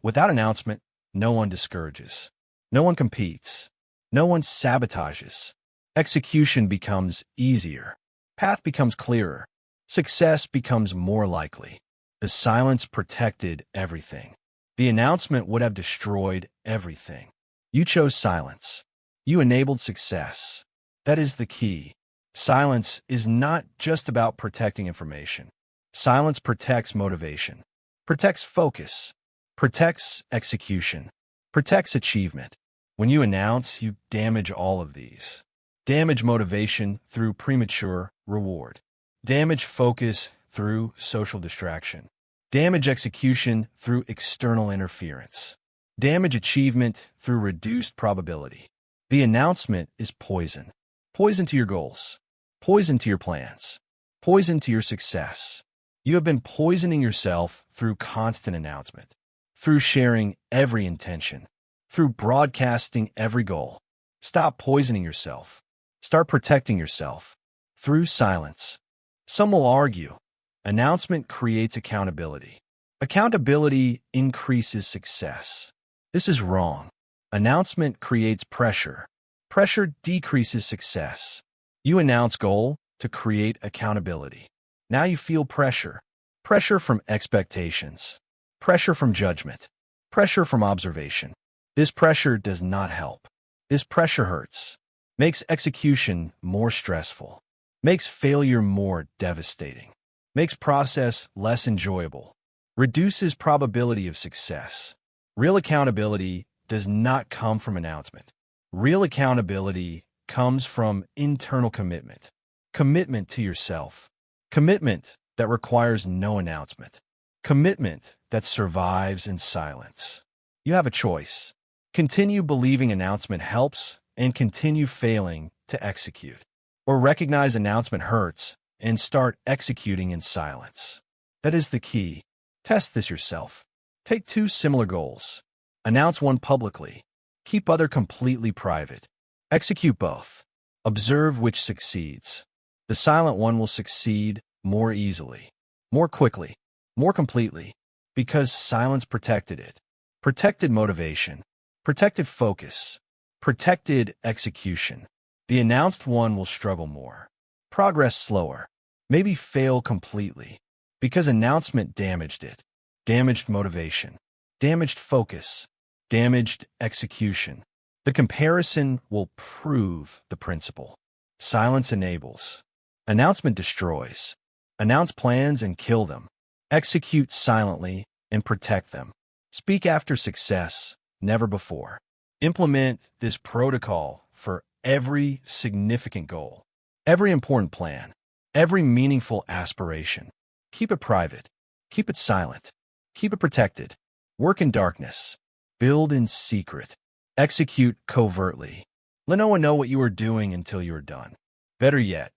Without announcement, no one discourages. No one competes. No one sabotages. Execution becomes easier. Path becomes clearer. Success becomes more likely. The silence protected everything. The announcement would have destroyed everything. You chose silence. You enabled success. That is the key. Silence is not just about protecting information. Silence protects motivation, protects focus, protects execution, protects achievement. When you announce, you damage all of these. Damage motivation through premature reward. Damage focus through social distraction. Damage execution through external interference. Damage achievement through reduced probability. The announcement is poison. Poison to your goals. Poison to your plans. Poison to your success. You have been poisoning yourself through constant announcement, through sharing every intention, through broadcasting every goal. Stop poisoning yourself. Start protecting yourself through silence. Some will argue, announcement creates accountability. Accountability increases success. This is wrong. Announcement creates pressure. Pressure decreases success. You announce goal to create accountability. Now you feel pressure. Pressure from expectations. Pressure from judgment. Pressure from observation. This pressure does not help. This pressure hurts. Makes execution more stressful. Makes failure more devastating. Makes process less enjoyable. Reduces probability of success. Real accountability does not come from announcement. Real accountability comes from internal commitment. Commitment to yourself. Commitment that requires no announcement. Commitment that survives in silence. You have a choice. Continue believing announcement helps and continue failing to execute. Or recognize announcement hurts and start executing in silence. That is the key. Test this yourself. Take two similar goals. Announce one publicly. Keep other completely private. Execute both. Observe which succeeds. The silent one will succeed more easily, more quickly, more completely, because silence protected it. Protected motivation. Protected focus. Protected execution. The announced one will struggle more. Progress slower. Maybe fail completely. Because announcement damaged it. Damaged motivation. Damaged focus. Damaged execution. The comparison will prove the principle. Silence enables. Announcement destroys. Announce plans and kill them. Execute silently and protect them. Speak after success, never before. Implement this protocol for every significant goal, every important plan, every meaningful aspiration. Keep it private. Keep it silent. Keep it protected. Work in darkness. Build in secret. Execute covertly. Let no one know what you are doing until you are done. Better yet,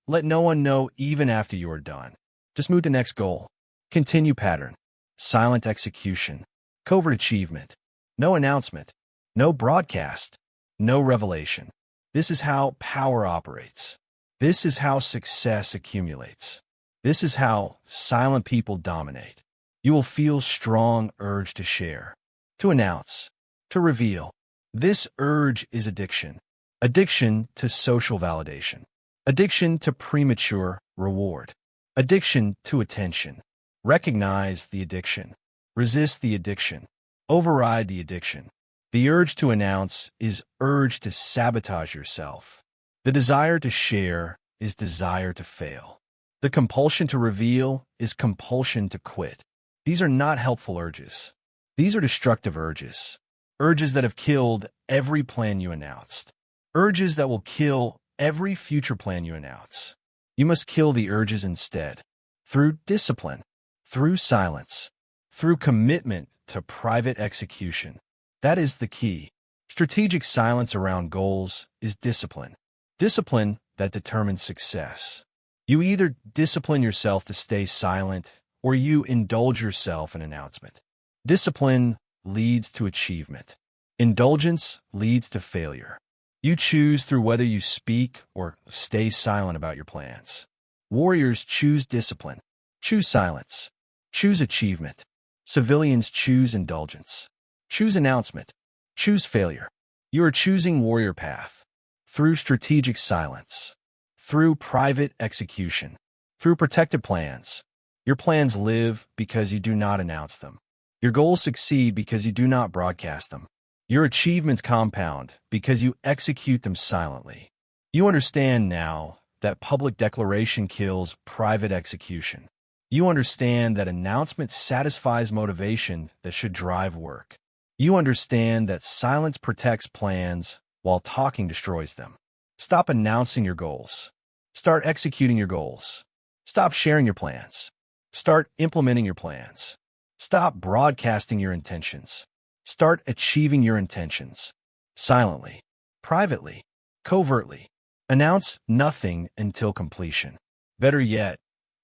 let no one know even after you are done. Just move to next goal. Continue pattern. Silent execution. Covert achievement. No announcement. No broadcast. No revelation. This is how power operates. This is how success accumulates. This is how silent people dominate. You will feel strong urge to share, to announce, to reveal. This urge is addiction. Addiction to social validation. Addiction to premature reward. Addiction to attention. Recognize the addiction. Resist the addiction. Override the addiction. The urge to announce is urge to sabotage yourself. The desire to share is desire to fail. The compulsion to reveal is compulsion to quit. These are not helpful urges. These are destructive urges. Urges that have killed every plan you announced. Urges that will kill every future plan you announce. You must kill the urges instead. Through discipline. Through silence. Through commitment to private execution. That is the key. Strategic silence around goals is discipline. Discipline that determines success. You either discipline yourself to stay silent or you indulge yourself in announcement. Discipline leads to achievement. Indulgence leads to failure. You choose through whether you speak or stay silent about your plans. Warriors choose discipline. Choose silence. Choose achievement. Civilians choose indulgence. Choose announcement. Choose failure. You are choosing warrior path. Through strategic silence. Through private execution. Through protected plans. Your plans live because you do not announce them. Your goals succeed because you do not broadcast them. Your achievements compound because you execute them silently. You understand now that public declaration kills private execution. You understand that announcement satisfies motivation that should drive work. You understand that silence protects plans while talking destroys them. Stop announcing your goals. Start executing your goals. Stop sharing your plans. Start implementing your plans. Stop broadcasting your intentions. Start achieving your intentions. Silently, privately, covertly. Announce nothing until completion. Better yet,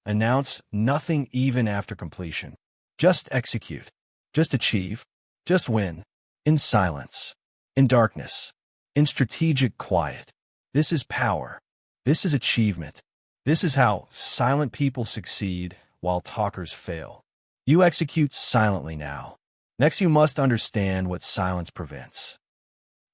announce nothing even after completion. Just execute. Just achieve. Just win. In silence. In darkness. In strategic quiet. This is power. This is achievement. This is how silent people succeed while talkers fail. You execute silently now. Next, you must understand what silence prevents.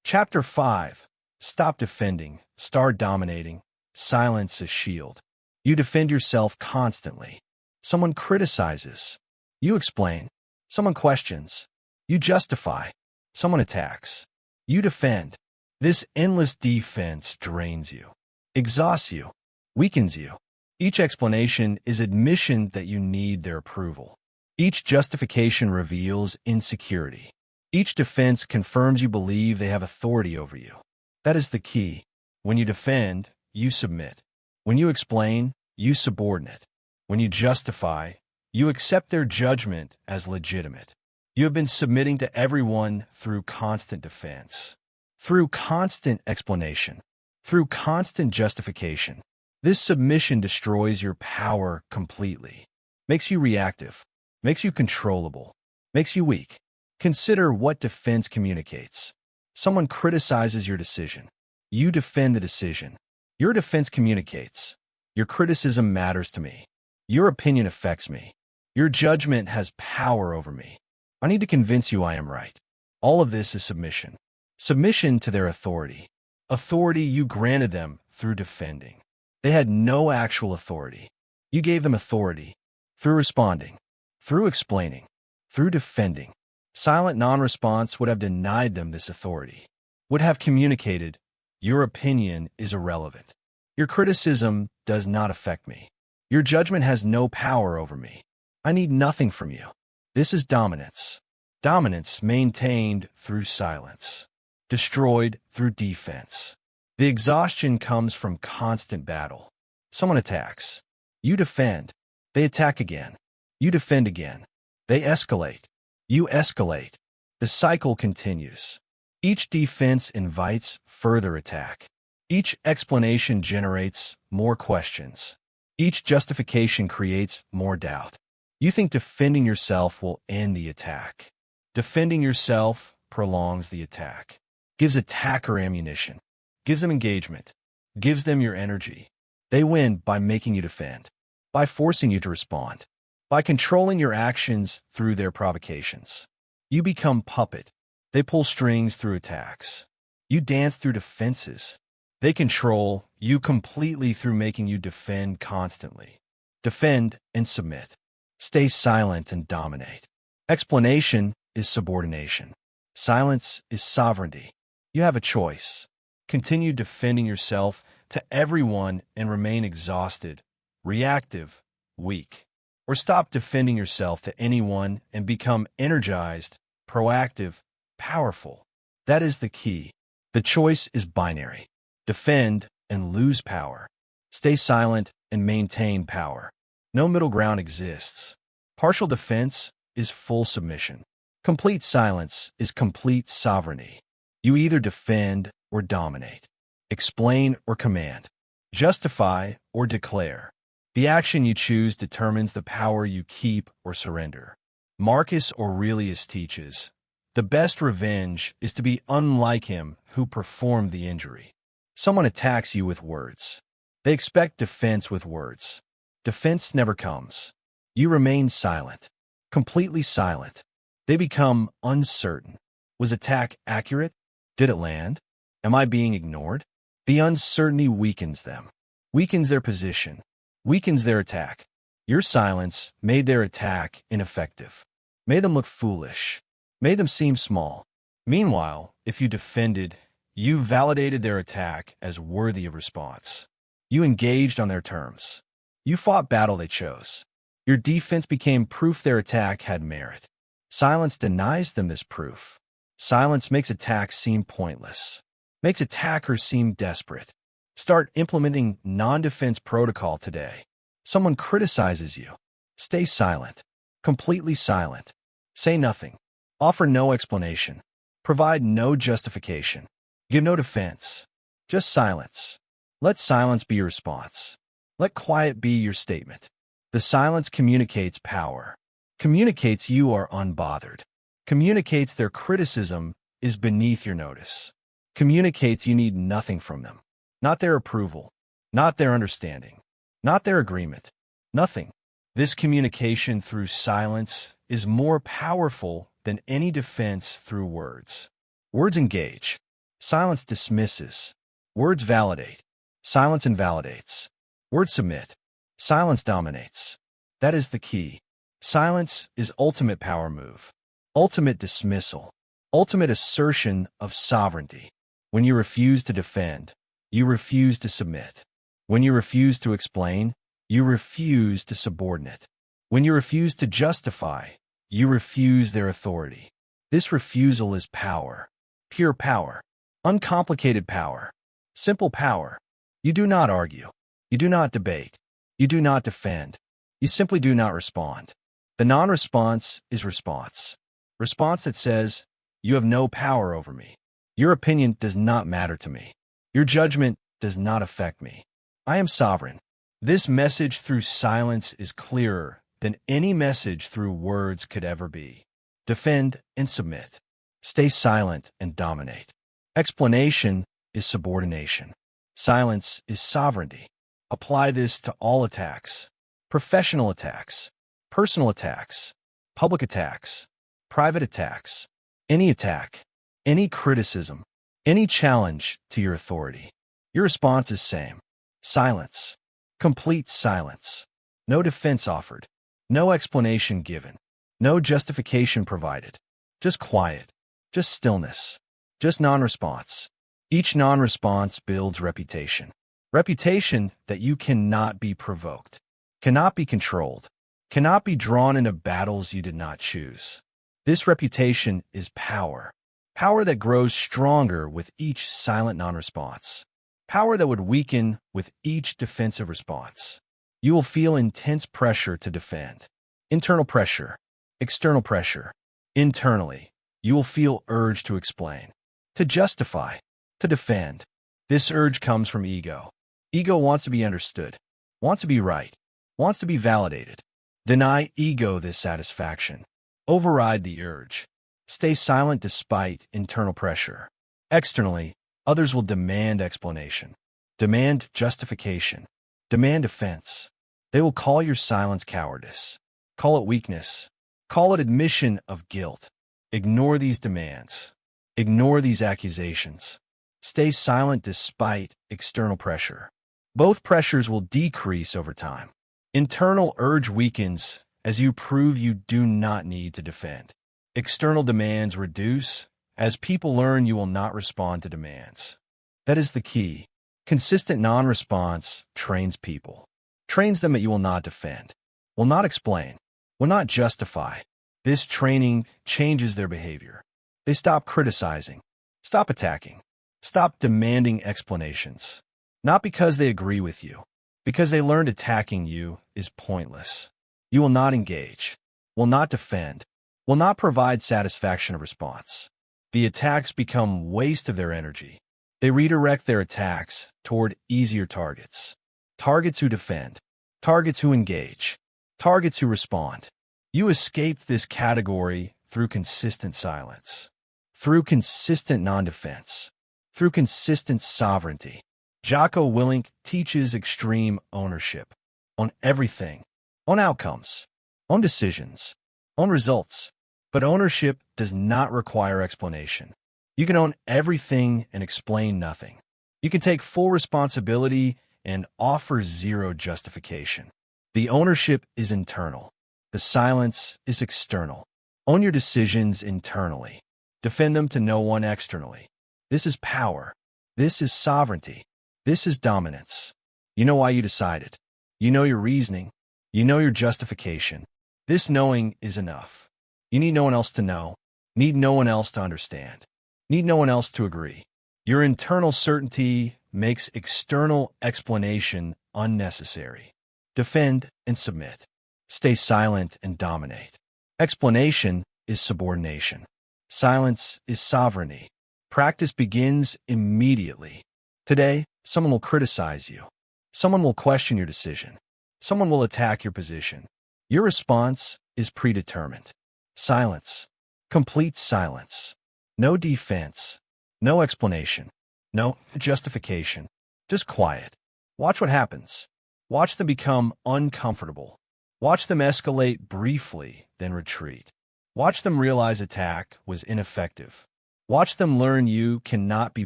Chapter 5. Stop defending. Start dominating. Silence is shield. You defend yourself constantly. Someone criticizes. You explain. Someone questions. You justify. Someone attacks. You defend. This endless defense drains you, exhausts you, weakens you. Each explanation is admission that you need their approval. Each justification reveals insecurity. Each defense confirms you believe they have authority over you. That is the key. When you defend, you submit. When you explain, you subordinate. When you justify, you accept their judgment as legitimate. You have been submitting to everyone through constant defense, through constant explanation, through constant justification. This submission destroys your power completely, makes you reactive, makes you controllable, makes you weak. Consider what defense communicates. Someone criticizes your decision. You defend the decision. Your defense communicates. Your criticism matters to me. Your opinion affects me. Your judgment has power over me. I need to convince you I am right. All of this is submission. Submission to their authority. Authority you granted them through defending. They had no actual authority. You gave them authority through responding, through explaining, through defending. Silent non-response would have denied them this authority, would have communicated, your opinion is irrelevant. Your criticism does not affect me. Your judgment has no power over me. I need nothing from you. This is dominance. Dominance maintained through silence, destroyed through defense. The exhaustion comes from constant battle. Someone attacks. You defend. They attack again. You defend again. They escalate. You escalate. The cycle continues. Each defense invites further attack. Each explanation generates more questions. Each justification creates more doubt. You think defending yourself will end the attack. Defending yourself prolongs the attack, gives attacker ammunition, gives them engagement, gives them your energy. They win by making you defend. by forcing you to respond, by controlling your actions through their provocations. You become puppet. They pull strings through attacks. You dance through defenses. They control you completely through making you defend constantly. Defend and submit. Stay silent and dominate. Explanation is subordination. Silence is sovereignty. You have a choice. Continue defending yourself to everyone and remain exhausted, reactive, weak. Or stop defending yourself to anyone and become energized, proactive, powerful. That is the key. The choice is binary. Defend and lose power. Stay silent and maintain power. No middle ground exists. Partial defense is full submission. Complete silence is complete sovereignty. You either defend or dominate. Explain or command. Justify or declare. The action you choose determines the power you keep or surrender. Marcus Aurelius teaches, the best revenge is to be unlike him who performed the injury. Someone attacks you with words. They expect defense with words. Defense never comes. You remain silent, completely silent. They become uncertain. Was attack accurate? Did it land? Am I being ignored? The uncertainty weakens them, weakens their position, weakens their attack. Your silence made their attack ineffective, made them look foolish, made them seem small. Meanwhile, if you defended, you validated their attack as worthy of response. You engaged on their terms. You fought battle they chose. Your defense became proof their attack had merit. Silence denies them this proof. Silence makes attacks seem pointless, makes attackers seem desperate. Start implementing non-defense protocol today. Someone criticizes you. Stay silent, completely silent. Say nothing. Offer no explanation. Provide no justification. Give no defense. Just silence. Let silence be your response. Let quiet be your statement. The silence communicates power. Communicates you are unbothered. Communicates their criticism is beneath your notice. Communicates you need nothing from them. Not their approval. Not their understanding. Not their agreement. Nothing. This communication through silence is more powerful than any defense through words. Words engage. Silence dismisses. Words validate. Silence invalidates. Words submit. Silence dominates. That is the key. Silence is ultimate power move. Ultimate dismissal. Ultimate assertion of sovereignty. When you refuse to defend, you refuse to submit. When you refuse to explain, you refuse to subordinate. When you refuse to justify, you refuse their authority. This refusal is power. Pure power. Uncomplicated power. Simple power. You do not argue. You do not debate. You do not defend. You simply do not respond. The non-response is response. Response that says, you have no power over me. Your opinion does not matter to me. Your judgment does not affect me. I am sovereign. This message through silence is clearer than any message through words could ever be. Defend and submit. Stay silent and dominate. Explanation is subordination. Silence is sovereignty. Apply this to all attacks. Professional attacks, personal attacks, public attacks, private attacks, any attack, any criticism, any challenge to your authority. Your response is same. Silence. Complete silence. No defense offered. No explanation given. No justification provided. Just quiet. Just stillness. Just non-response. Each non-response builds reputation. Reputation that you cannot be provoked, cannot be controlled, cannot be drawn into battles you did not choose. This reputation is power. Power that grows stronger with each silent non-response. Power that would weaken with each defensive response. You will feel intense pressure to defend. Internal pressure. External pressure. Internally, you will feel urge to explain, to justify, to defend. This urge comes from ego. Ego wants to be understood, wants to be right, wants to be validated. Deny ego this satisfaction. Override the urge. Stay silent despite internal pressure. Externally, others will demand explanation, demand justification, demand defense. They will call your silence cowardice. Call it weakness. Call it admission of guilt. Ignore these demands. Ignore these accusations. Stay silent despite external pressure. Both pressures will decrease over time. Internal urge weakens as you prove you do not need to defend. External demands reduce as people learn you will not respond to demands. That is the key. Consistent non-response trains people. Trains them that you will not defend, will not explain, will not justify. This training changes their behavior. They stop criticizing, stop attacking, stop demanding explanations. Not because they agree with you, because they learned attacking you is pointless. You will not engage, will not defend, will not provide satisfaction of response. The attacks become waste of their energy. They redirect their attacks toward easier targets. Targets who defend, targets who engage, targets who respond. You escape this category through consistent silence, through consistent non-defense, through consistent sovereignty. Jocko Willink teaches extreme ownership on everything, on outcomes, on decisions, on results. But ownership does not require explanation. You can own everything and explain nothing. You can take full responsibility and offer zero justification. The ownership is internal. The silence is external. Own your decisions internally. Defend them to no one externally. This is power. This is sovereignty. This is dominance. You know why you decided. You know your reasoning. You know your justification. This knowing is enough. You need no one else to know. Need no one else to understand. Need no one else to agree. Your internal certainty makes external explanation unnecessary. Defend and submit. Stay silent and dominate. Explanation is subordination. Silence is sovereignty. Practice begins immediately. Today, someone will criticize you. Someone will question your decision. Someone will attack your position. Your response is predetermined. Silence. Complete silence. No defense. No explanation. No justification. Just quiet. Watch what happens. Watch them become uncomfortable. Watch them escalate briefly, then retreat. Watch them realize attack was ineffective. Watch them learn you cannot be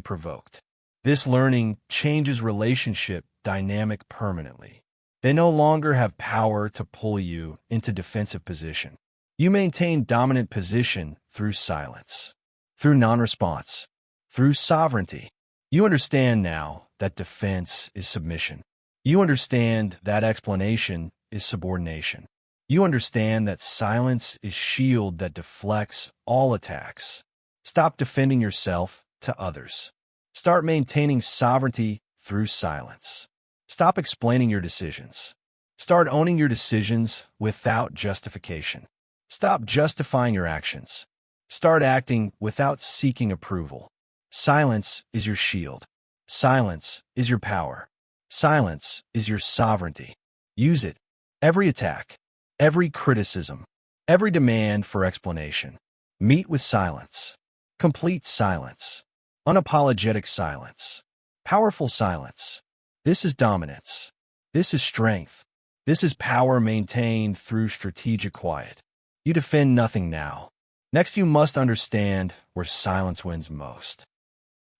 provoked. This learning changes relationship dynamic permanently. They no longer have power to pull you into defensive position. You maintain dominant position through silence, through non-response, through sovereignty. You understand now that defense is submission. You understand that explanation is subordination. You understand that silence is shield that deflects all attacks. Stop defending yourself to others. Start maintaining sovereignty through silence. Stop explaining your decisions. Start owning your decisions without justification. Stop justifying your actions. Start acting without seeking approval. Silence is your shield. Silence is your power. Silence is your sovereignty. Use it. Every attack, every criticism, every demand for explanation. Meet with silence. Complete silence. Unapologetic silence. Powerful silence. This is dominance. This is strength. This is power maintained through strategic quiet. You defend nothing now. Next, you must understand where silence wins most.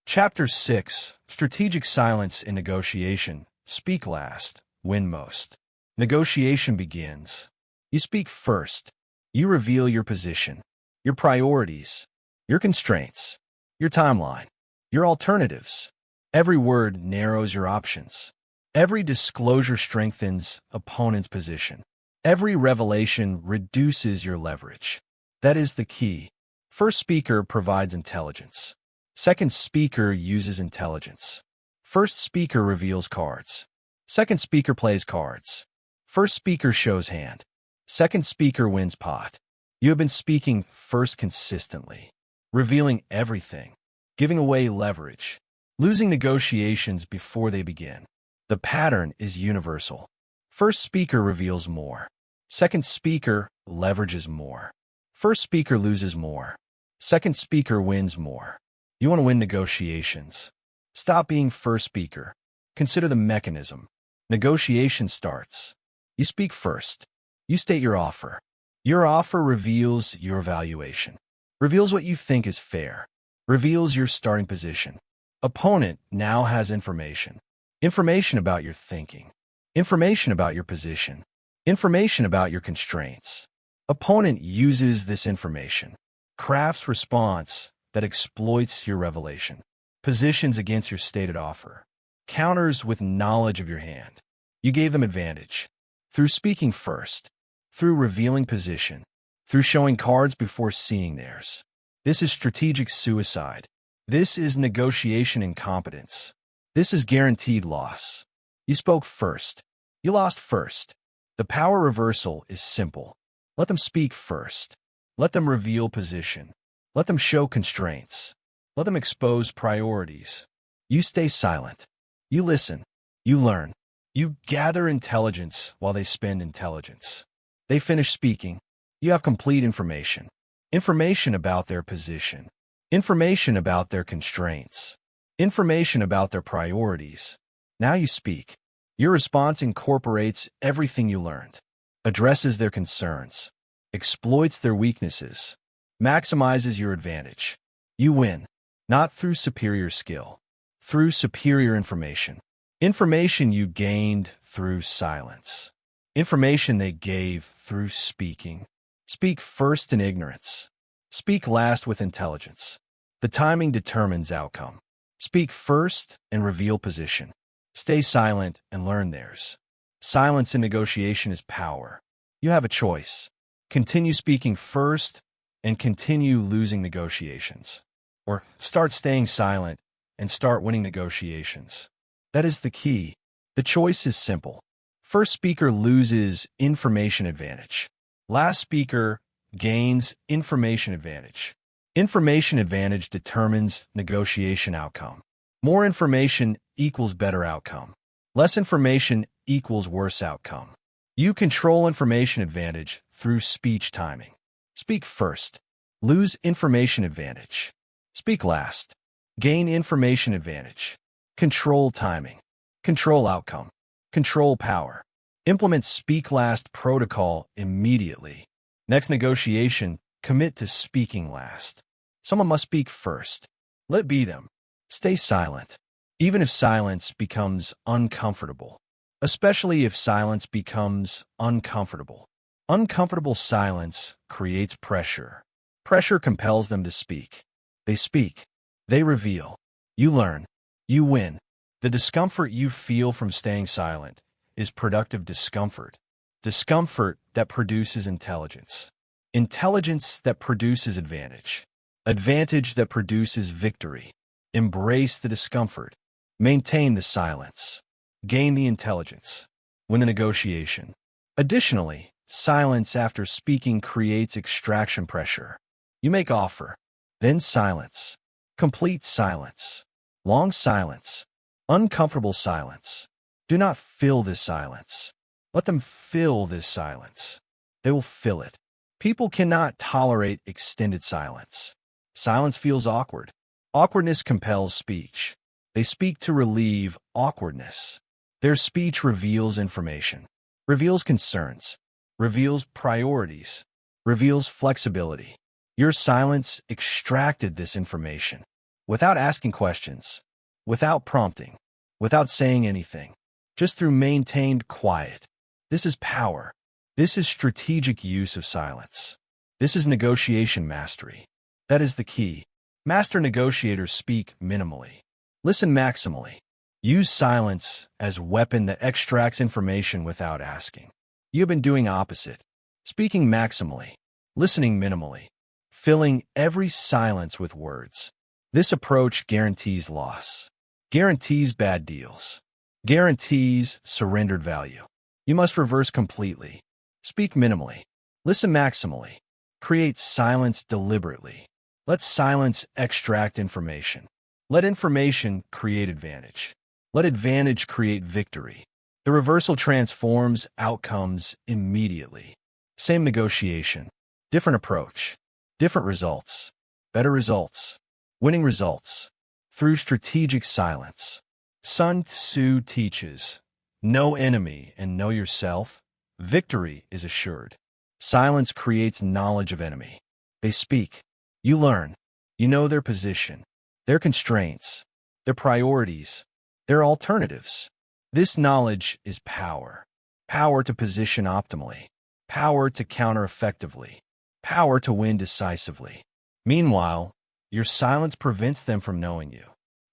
Chapter 6. Strategic silence in negotiation. Speak last, win most. Negotiation begins. You speak first. You reveal your position, your priorities, your constraints, your timeline, your alternatives. Every word narrows your options. Every disclosure strengthens opponent's position. Every revelation reduces your leverage. That is the key. First speaker provides intelligence. Second speaker uses intelligence. First speaker reveals cards. Second speaker plays cards. First speaker shows hand. Second speaker wins pot. You have been speaking first consistently, revealing everything, giving away leverage, losing negotiations before they begin. The pattern is universal. First speaker reveals more. Second speaker leverages more. First speaker loses more. Second speaker wins more. You want to win negotiations. Stop being first speaker. Consider the mechanism. Negotiation starts. You speak first. You state your offer. Your offer reveals your evaluation, reveals what you think is fair, reveals your starting position. Opponent now has information. Information about your thinking. Information about your position. Information about your constraints. Opponent uses this information, crafts response that exploits your revelation, positions against your stated offer, counters with knowledge of your hand. You gave them advantage. Through speaking first, through revealing position, through showing cards before seeing theirs. This is strategic suicide. This is negotiation incompetence. This is guaranteed loss. You spoke first. You lost first. The power reversal is simple. Let them speak first. Let them reveal position. Let them show constraints. Let them expose priorities. You stay silent. You listen. You learn. You gather intelligence while they spend intelligence. They finish speaking. You have complete information. Information about their position. Information about their constraints. Information about their priorities. Now you speak. Your response incorporates everything you learned, addresses their concerns, exploits their weaknesses, maximizes your advantage. You win, not through superior skill, through superior information. Information you gained through silence. Information they gave through speaking. Speak first in ignorance. Speak last with intelligence. The timing determines outcome. Speak first and reveal position. Stay silent and learn theirs. Silence in negotiation is power. You have a choice. Continue speaking first and continue losing negotiations. Or start staying silent and start winning negotiations. That is the key. The choice is simple. First speaker loses information advantage. Last speaker gains information advantage. Information advantage determines negotiation outcome. More information equals better outcome. Less information equals worse outcome. You control information advantage through speech timing. Speak first. Lose information advantage. Speak last. Gain information advantage. Control timing. Control outcome. Control power. Implement speak last protocol immediately. Next negotiation, commit to speaking last. Someone must speak first. Let be them. Stay silent, even if silence becomes uncomfortable. Especially if silence becomes uncomfortable. Uncomfortable silence creates pressure. Pressure compels them to speak. They speak. They reveal. You learn. You win. The discomfort you feel from staying silent is productive discomfort. Discomfort that produces intelligence. Intelligence that produces advantage. Advantage that produces victory. Embrace the discomfort. Maintain the silence. Gain the intelligence. Win the negotiation. Additionally, silence after speaking creates extraction pressure. You make offer, then silence. Complete silence. Long silence. Uncomfortable silence. Do not fill this silence. Let them fill this silence. They will fill it. People cannot tolerate extended silence. Silence feels awkward. Awkwardness compels speech. They speak to relieve awkwardness. Their speech reveals information, reveals concerns, reveals priorities, reveals flexibility. Your silence extracted this information without asking questions, without prompting, without saying anything, just through maintained quiet. This is power. This is strategic use of silence. This is negotiation mastery. That is the key. Master negotiators speak minimally. Listen maximally. Use silence as weapon that extracts information without asking. You have been doing opposite. Speaking maximally. Listening minimally. Filling every silence with words. This approach guarantees loss. Guarantees bad deals. Guarantees surrendered value. You must reverse completely. Speak minimally. Listen maximally. Create silence deliberately. Let silence extract information. Let information create advantage. Let advantage create victory. The reversal transforms outcomes immediately. Same negotiation. Different approach. Different results. Better results. Winning results. Through strategic silence. Sun Tzu teaches, know enemy and know yourself. victory is assured. Silence creates knowledge of enemy. They speak. You learn. You know their position, their constraints, their priorities, their alternatives. This knowledge is power. Power to position optimally. Power to counter effectively. Power to win decisively. Meanwhile, your silence prevents them from knowing you.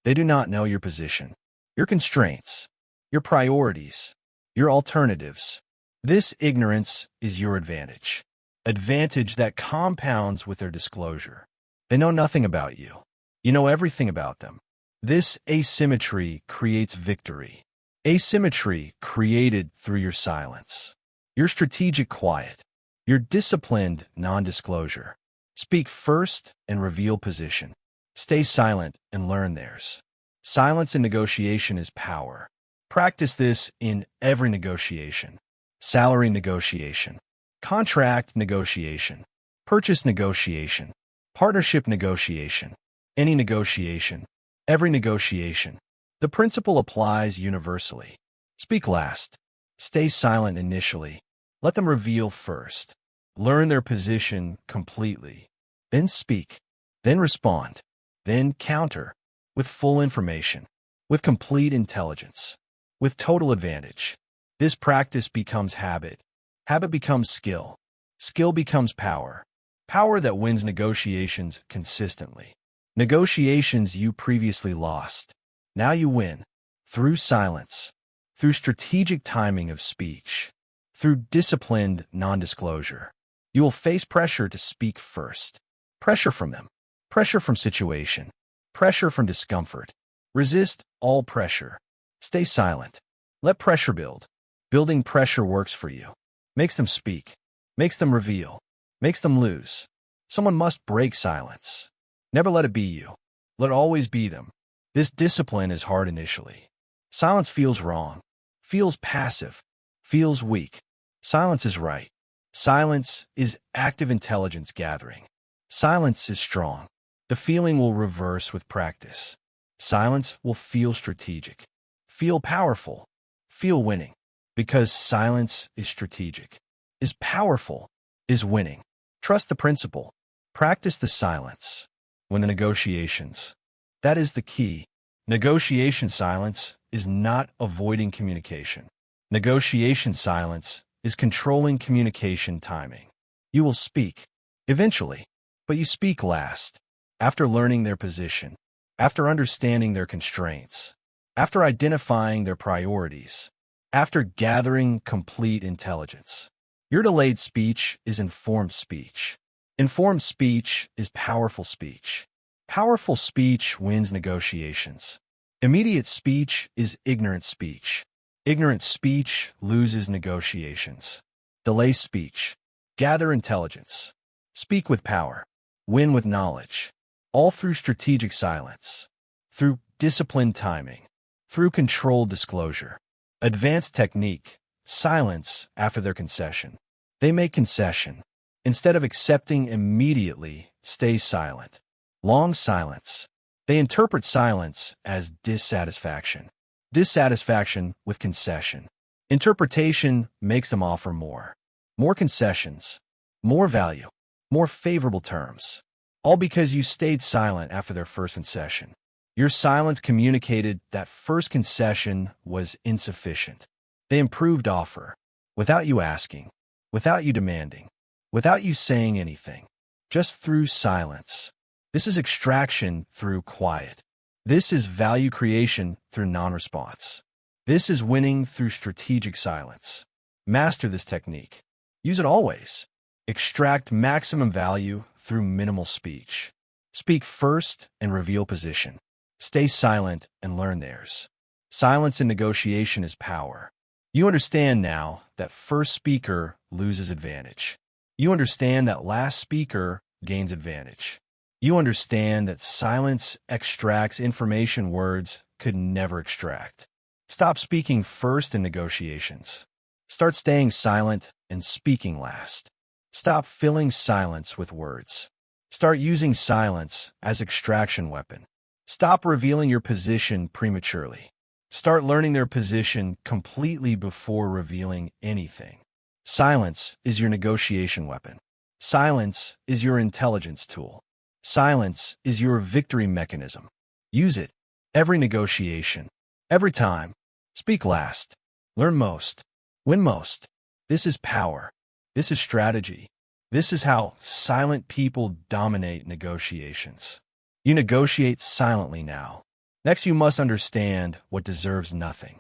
They do not know your position, your constraints, your priorities, your alternatives. This ignorance is your advantage. Advantage that compounds with their disclosure. They know nothing about you. You know everything about them. This asymmetry creates victory. Asymmetry created through your silence. Your strategic quiet. Your disciplined non-disclosure. Speak first and reveal position. Stay silent and learn theirs. Silence in negotiation is power. Practice this in every negotiation. Salary negotiation, contract negotiation, purchase negotiation, partnership negotiation, any negotiation, every negotiation. The principle applies universally. Speak last. Stay silent initially. Let them reveal first. Learn their position completely. Then speak. Then respond. Then counter. With full information. With complete intelligence. With total advantage. This practice becomes habit. Habit becomes skill. Skill becomes power. Power that wins negotiations consistently. Negotiations you previously lost. Now you win. Through silence. Through strategic timing of speech. Through disciplined non-disclosure. You will face pressure to speak first. Pressure from them. Pressure from situation. Pressure from discomfort. Resist all pressure. Stay silent. Let pressure build. Building pressure works for you. Makes them speak. Makes them reveal. Makes them lose. Someone must break silence. Never let it be you. Let it always be them. This discipline is hard initially. Silence feels wrong. Feels passive. Feels weak. Silence is right. Silence is active intelligence gathering. Silence is strong. The feeling will reverse with practice. Silence will feel strategic. Feel powerful. Feel winning. Because silence is strategic, is powerful, is winning. Trust the principle. Practice the silence. When the negotiations. That is the key. Negotiation silence is not avoiding communication. Negotiation silence is controlling communication timing. You will speak, eventually, but you speak last, after learning their position, after understanding their constraints, after identifying their priorities, after gathering complete intelligence. Your delayed speech is informed speech. Informed speech is powerful speech. Powerful speech wins negotiations. Immediate speech is ignorant speech. Ignorant speech loses negotiations. Delay speech. Gather intelligence. Speak with power. Win with knowledge. All through strategic silence. Through disciplined timing. Through controlled disclosure. Advanced technique. Silence after their concession. They make concession. Instead of accepting immediately, stay silent. Long silence. They interpret silence as dissatisfaction. Dissatisfaction with concession. Interpretation makes them offer more. More concessions. More value. More favorable terms. All because you stayed silent after their first concession. Your silence communicated that first concession was insufficient. They improved offer. Without you asking. Without you demanding. Without you saying anything. Just through silence. This is extraction through quiet. This is value creation through non-response. This is winning through strategic silence. Master this technique. Use it always. Extract maximum value through minimal speech. Speak first and reveal position. Stay silent and learn theirs. Silence in negotiation is power. You understand now that first speaker loses advantage. You understand that last speaker gains advantage. You understand that silence extracts information words could never extract. Stop speaking first in negotiations. Start staying silent and speaking last. Stop filling silence with words. Start using silence as extraction weapon. Stop revealing your position prematurely. Start learning their position completely before revealing anything. Silence is your negotiation weapon. Silence is your intelligence tool. Silence is your victory mechanism. Use it. Every negotiation. Every time. Speak last. Learn most. Win most. This is power. This is strategy. This is how silent people dominate negotiations. You negotiate silently now. Next, you must understand what deserves nothing.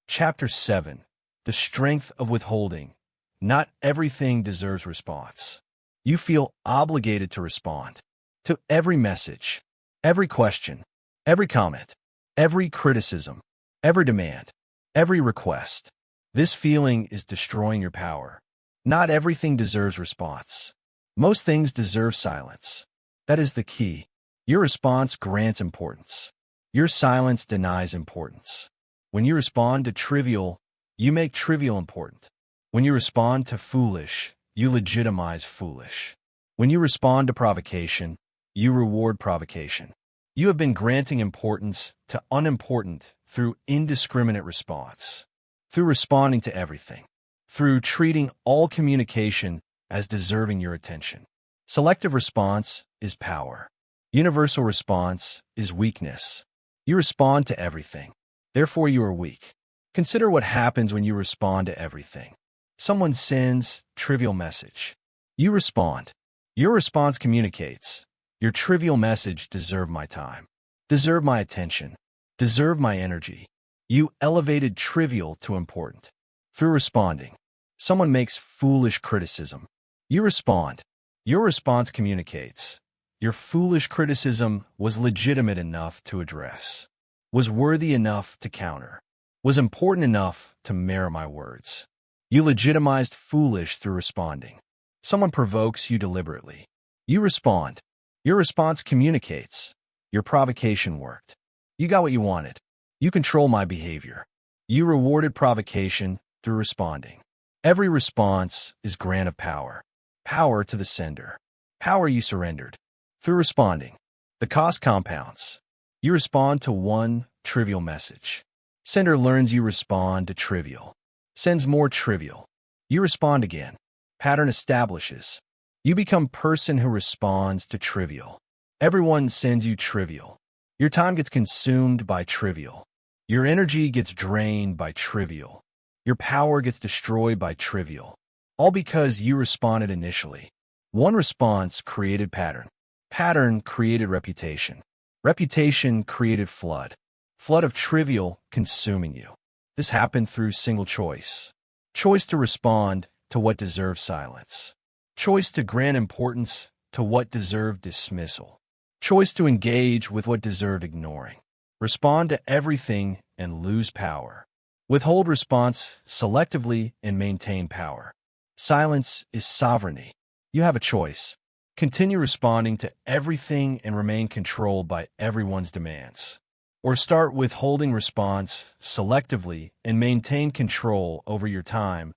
Chapter 7. The Strength of Withholding. Not everything deserves response. You feel obligated to respond to every message, every question, every comment, every criticism, every demand, every request. This feeling is destroying your power. Not everything deserves response. Most things deserve silence. That is the key. Your response grants importance. Your silence denies importance. When you respond to trivial, you make trivial important. When you respond to foolish, you legitimize foolish. When you respond to provocation, you reward provocation. You have been granting importance to unimportant through indiscriminate response, through responding to everything, through treating all communication as deserving your attention. Selective response is power. Universal response is weakness. You respond to everything. Therefore, you are weak. Consider what happens when you respond to everything. Someone sends trivial message. You respond. Your response communicates. Your trivial message deserve my time, deserve my attention, deserve my energy. You elevated trivial to important. Through responding, someone makes foolish criticism. You respond. Your response communicates. Your foolish criticism was legitimate enough to address, was worthy enough to counter, was important enough to merit my words. You legitimized foolish through responding. Someone provokes you deliberately. You respond. Your response communicates. Your provocation worked. You got what you wanted. You control my behavior. You rewarded provocation through responding. Every response is grant of power. Power to the sender. Power you surrendered. Through responding, the cost compounds. You respond to one trivial message. Sender learns you respond to trivial. Sends more trivial. You respond again. Pattern establishes. You become person who responds to trivial. Everyone sends you trivial. Your time gets consumed by trivial. Your energy gets drained by trivial. Your power gets destroyed by trivial. All because you responded initially. One response created pattern. Pattern created reputation. Reputation created flood. Flood of trivial consuming you. This happened through single choice. Choice to respond to what deserves silence. Choice to grant importance to what deserved dismissal. Choice to engage with what deserved ignoring. Respond to everything and lose power. Withhold response selectively and maintain power. Silence is sovereignty. You have a choice. Continue responding to everything and remain controlled by everyone's demands. Or start withholding response selectively and maintain control over your time,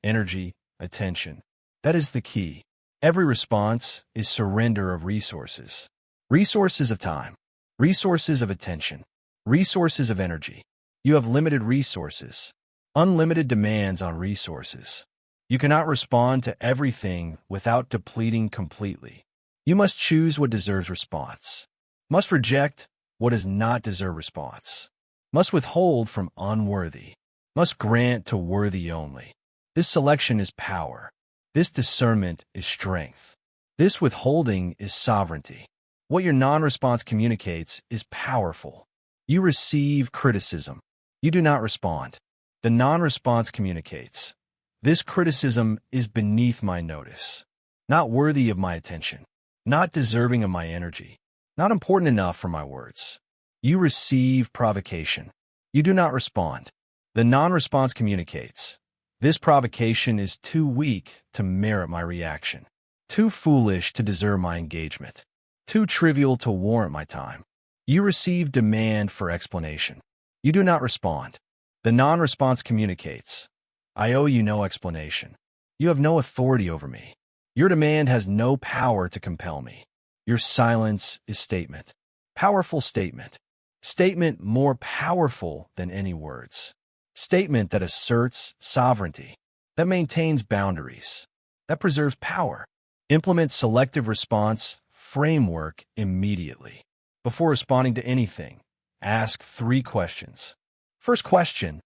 energy, attention. That is the key. Every response is surrender of resources. Resources of time, resources of attention, resources of energy. You have limited resources, unlimited demands on resources. You cannot respond to everything without depleting completely. You must choose what deserves response. Must reject what does not deserve response. Must withhold from unworthy. Must grant to worthy only. This selection is power. This discernment is strength. This withholding is sovereignty. What your non-response communicates is powerful. You receive criticism. You do not respond. The non-response communicates. This criticism is beneath my notice, not worthy of my attention, not deserving of my energy, not important enough for my words. You receive provocation. You do not respond. The non-response communicates. This provocation is too weak to merit my reaction, too foolish to deserve my engagement, too trivial to warrant my time. You receive demand for explanation. You do not respond. The non-response communicates. I owe you no explanation. You have no authority over me. Your demand has no power to compel me. Your silence is statement. Powerful statement. Statement more powerful than any words. Statement that asserts sovereignty. that maintains boundaries, that preserves power. Implement selective response framework immediately. Before responding to anything, ask 3 questions. First question,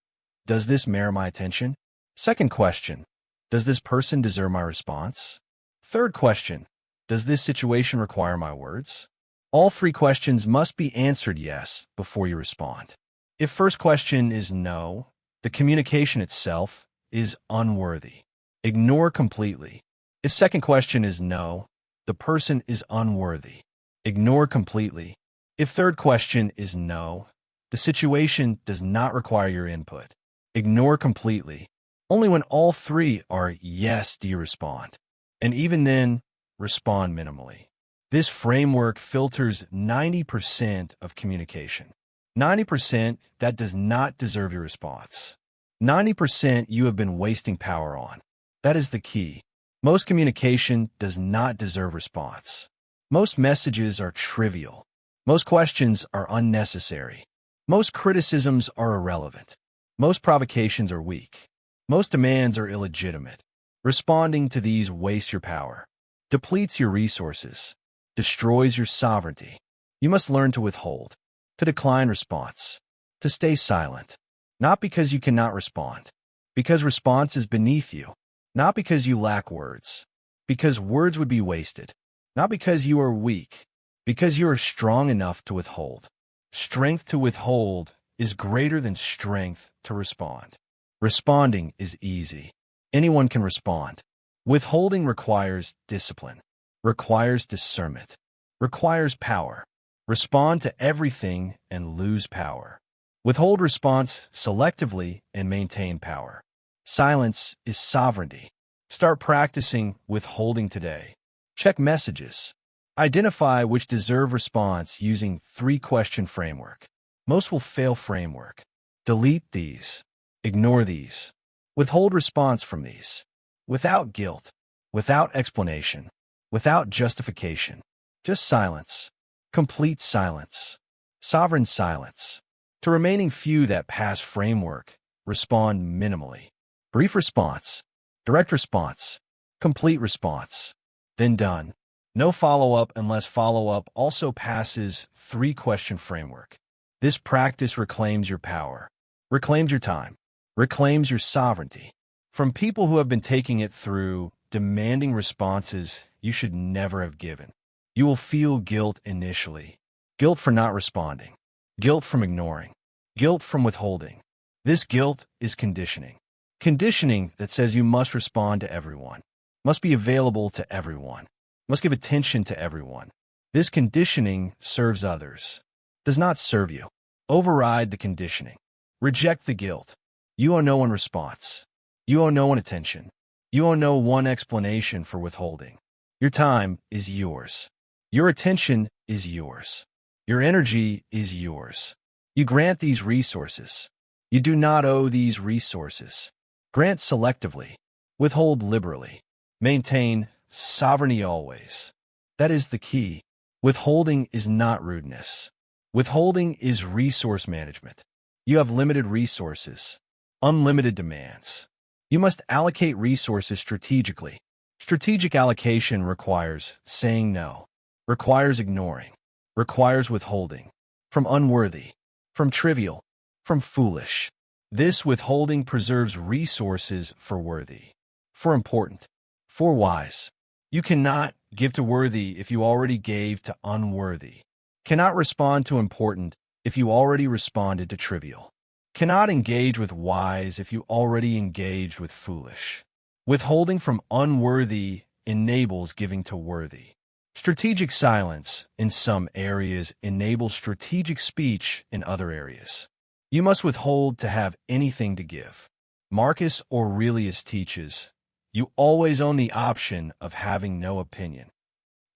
does this merit my attention? Second question, does this person deserve my response? Third question, does this situation require my words? All 3 questions must be answered yes before you respond. If first question is no, the communication itself is unworthy. Ignore completely. If second question is no, the person is unworthy. Ignore completely. If third question is no, the situation does not require your input. Ignore completely. Only when all 3 are yes do you respond. And even then, respond minimally. This framework filters 90% of communication. 90% that does not deserve your response. 90% you have been wasting power on. That is the key. Most communication does not deserve response. Most messages are trivial. Most questions are unnecessary. Most criticisms are irrelevant. Most provocations are weak. Most demands are illegitimate. Responding to these wastes your power, depletes your resources, destroys your sovereignty. You must learn to withhold, to decline response, to stay silent. Not because you cannot respond, because response is beneath you. Not because you lack words, because words would be wasted. Not because you are weak, because you are strong enough to withhold. Strength to withhold is greater than strength to respond. Responding is easy. Anyone can respond. Withholding requires discipline, requires discernment, requires power. Respond to everything and lose power. Withhold response selectively and maintain power. Silence is sovereignty. Start practicing withholding today. Check messages. Identify which deserve response using 3-question framework. Most will fail framework. Delete these. Ignore these. Withhold response from these. Without guilt. Without explanation. Without justification. Just silence. Complete silence. Sovereign silence. To remaining few that pass framework, respond minimally. Brief response, direct response, complete response, then done. No follow-up unless follow-up also passes 3-question framework. This practice reclaims your power, reclaims your time, reclaims your sovereignty. From people who have been taking it through demanding responses you should never have given. You will feel guilt initially. Guilt for not responding. Guilt from ignoring. Guilt from withholding. This guilt is conditioning. Conditioning that says you must respond to everyone, must be available to everyone, must give attention to everyone. This conditioning serves others, does not serve you. Override the conditioning. Reject the guilt. You owe no one response. You owe no one attention. You owe no one explanation for withholding. Your time is yours. Your attention is yours. Your energy is yours. You grant these resources. You do not owe these resources. Grant selectively. Withhold liberally. Maintain sovereignty always. That is the key. Withholding is not rudeness. Withholding is resource management. You have limited resources, unlimited demands. You must allocate resources strategically. Strategic allocation requires saying no, requires ignoring, requires withholding from unworthy, from trivial, from foolish. This withholding preserves resources for worthy, for important, for wise. You cannot give to worthy if you already gave to unworthy. Cannot respond to important if you already responded to trivial. Cannot engage with wise if you already engaged with foolish. Withholding from unworthy enables giving to worthy. Strategic silence in some areas enables strategic speech in other areas. You must withhold to have anything to give. Marcus Aurelius teaches, you always own the option of having no opinion.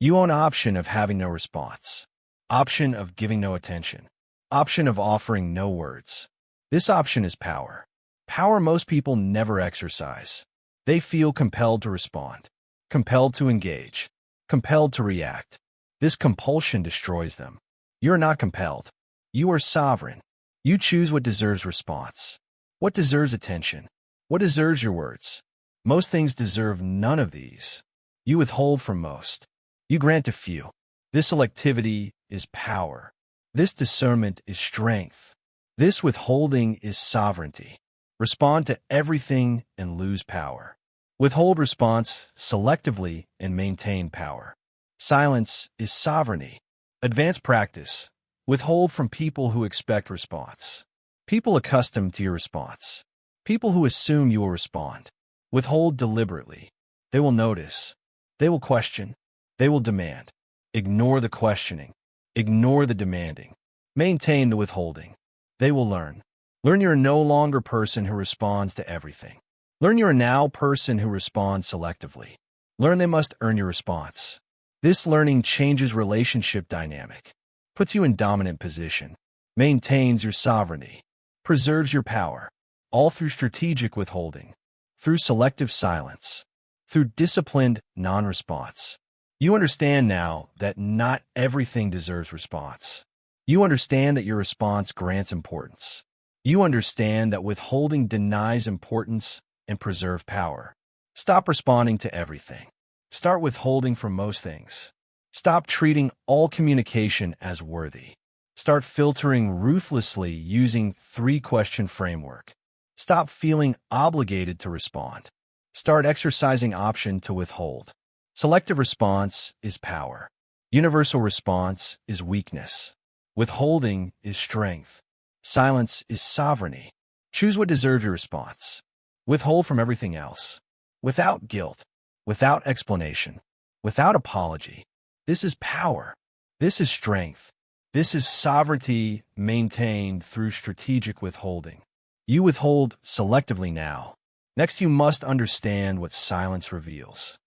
You own option of having no response. Option of giving no attention. Option of offering no words. This option is power. Power most people never exercise. They feel compelled to respond, compelled to engage, compelled to react. This compulsion destroys them. You are not compelled. You are sovereign. You choose what deserves response, what deserves attention, what deserves your words. Most things deserve none of these. You withhold from most. You grant to few. This selectivity is power. This discernment is strength. This withholding is sovereignty. Respond to everything and lose power. Withhold response selectively and maintain power. Silence is sovereignty. Advanced practice. Withhold from people who expect response. People accustomed to your response. People who assume you will respond. Withhold deliberately. They will notice. They will question. They will demand. Ignore the questioning. Ignore the demanding. Maintain the withholding. They will learn. Learn you're no longer a person who responds to everything. Learn you're now a person who responds selectively. Learn they must earn your response. This learning changes relationship dynamic, puts you in dominant position, maintains your sovereignty, preserves your power, all through strategic withholding, through selective silence, through disciplined non-response. You understand now that not everything deserves response. You understand that your response grants importance. You understand that withholding denies importance and preserves power. Stop responding to everything. Start withholding from most things. Stop treating all communication as worthy. Start filtering ruthlessly using three-question framework. Stop feeling obligated to respond. Start exercising option to withhold. Selective response is power. Universal response is weakness. Withholding is strength. Silence is sovereignty. Choose what deserves your response. Withhold from everything else. Without guilt. Without explanation. Without apology. This is power. This is strength. This is sovereignty maintained through strategic withholding. You withhold selectively now. Next, you must understand what silence reveals.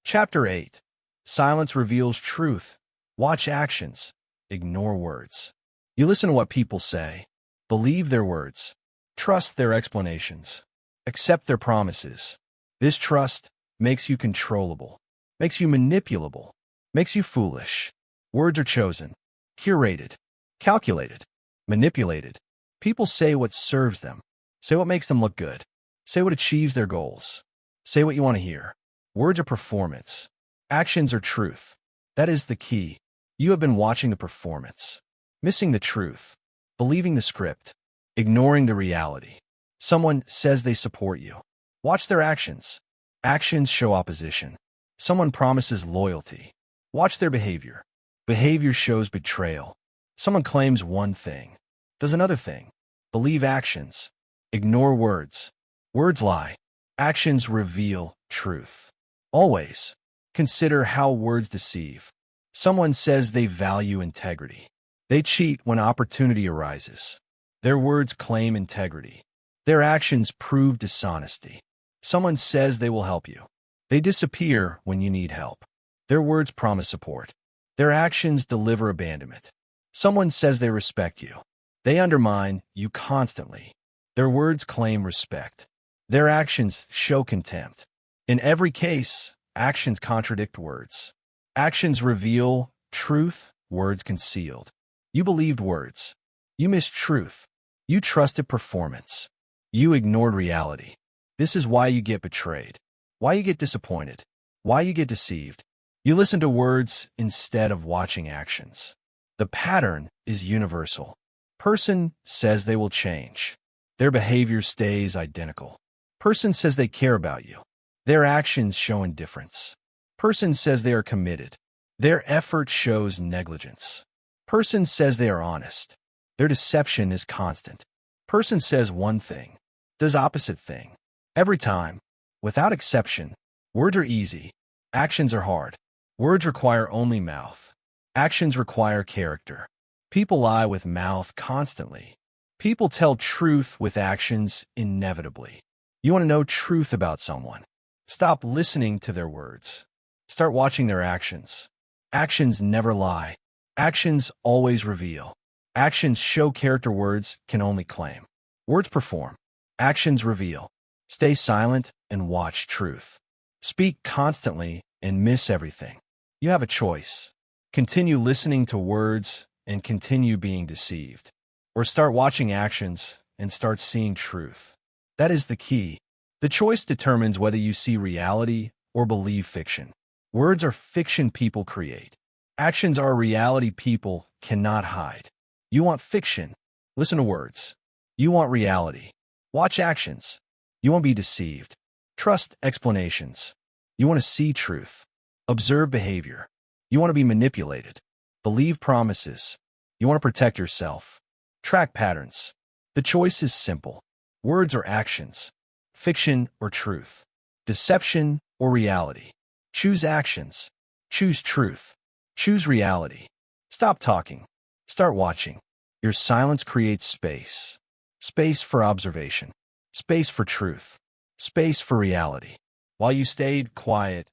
Chapter 8. Silence reveals truth. Watch actions. Ignore words. You listen to what people say. Believe their words. Trust their explanations. Accept their promises. This trust makes you controllable, makes you manipulable, makes you foolish. Words are chosen, curated, calculated, manipulated. People say what serves them. Say what makes them look good. Say what achieves their goals. Say what you want to hear. Words are performance. Actions are truth. That is the key. You have been watching the performance, missing the truth, believing the script, ignoring the reality. Someone says they support you. Watch their actions. Actions show opposition. Someone promises loyalty. Watch their behavior. Behavior shows betrayal. Someone claims one thing, does another thing. Believe actions. Ignore words. Words lie. Actions reveal truth. Always consider how words deceive. Someone says they value integrity. They cheat when opportunity arises. Their words claim integrity. Their actions prove dishonesty. Someone says they will help you. They disappear when you need help. Their words promise support. Their actions deliver abandonment. Someone says they respect you. They undermine you constantly. Their words claim respect. Their actions show contempt. In every case, actions contradict words. Actions reveal truth, words concealed. You believed words. You missed truth. You trusted performance. You ignored reality. This is why you get betrayed, why you get disappointed, why you get deceived. You listen to words instead of watching actions. The pattern is universal. Person says they will change. Their behavior stays identical. Person says they care about you. Their actions show indifference. Person says they are committed. Their effort shows negligence. Person says they are honest. Their deception is constant. Person says one thing, does opposite thing. Every time, without exception. Words are easy. Actions are hard. Words require only mouth. Actions require character. People lie with mouth constantly. People tell truth with actions inevitably. You want to know truth about someone? Stop listening to their words. Start watching their actions. Actions never lie. Actions always reveal. Actions show character, words can only claim. Words perform. Actions reveal. Stay silent and watch truth. Speak constantly and miss everything. You have a choice. Continue listening to words and continue being deceived. Or start watching actions and start seeing truth. That is the key. The choice determines whether you see reality or believe fiction. Words are fiction people create. Actions are reality people cannot hide. You want fiction? Listen to words. You want reality? Watch actions. You won't be deceived. Trust explanations. You want to see truth. Observe behavior. You want to be manipulated. Believe promises. You want to protect yourself. Track patterns. The choice is simple. Words or actions. Fiction or truth. Deception or reality. Choose actions. Choose truth. Choose reality. Stop talking. Start watching. Your silence creates space. Space for observation. Space for truth. Space for reality. While you stayed quiet,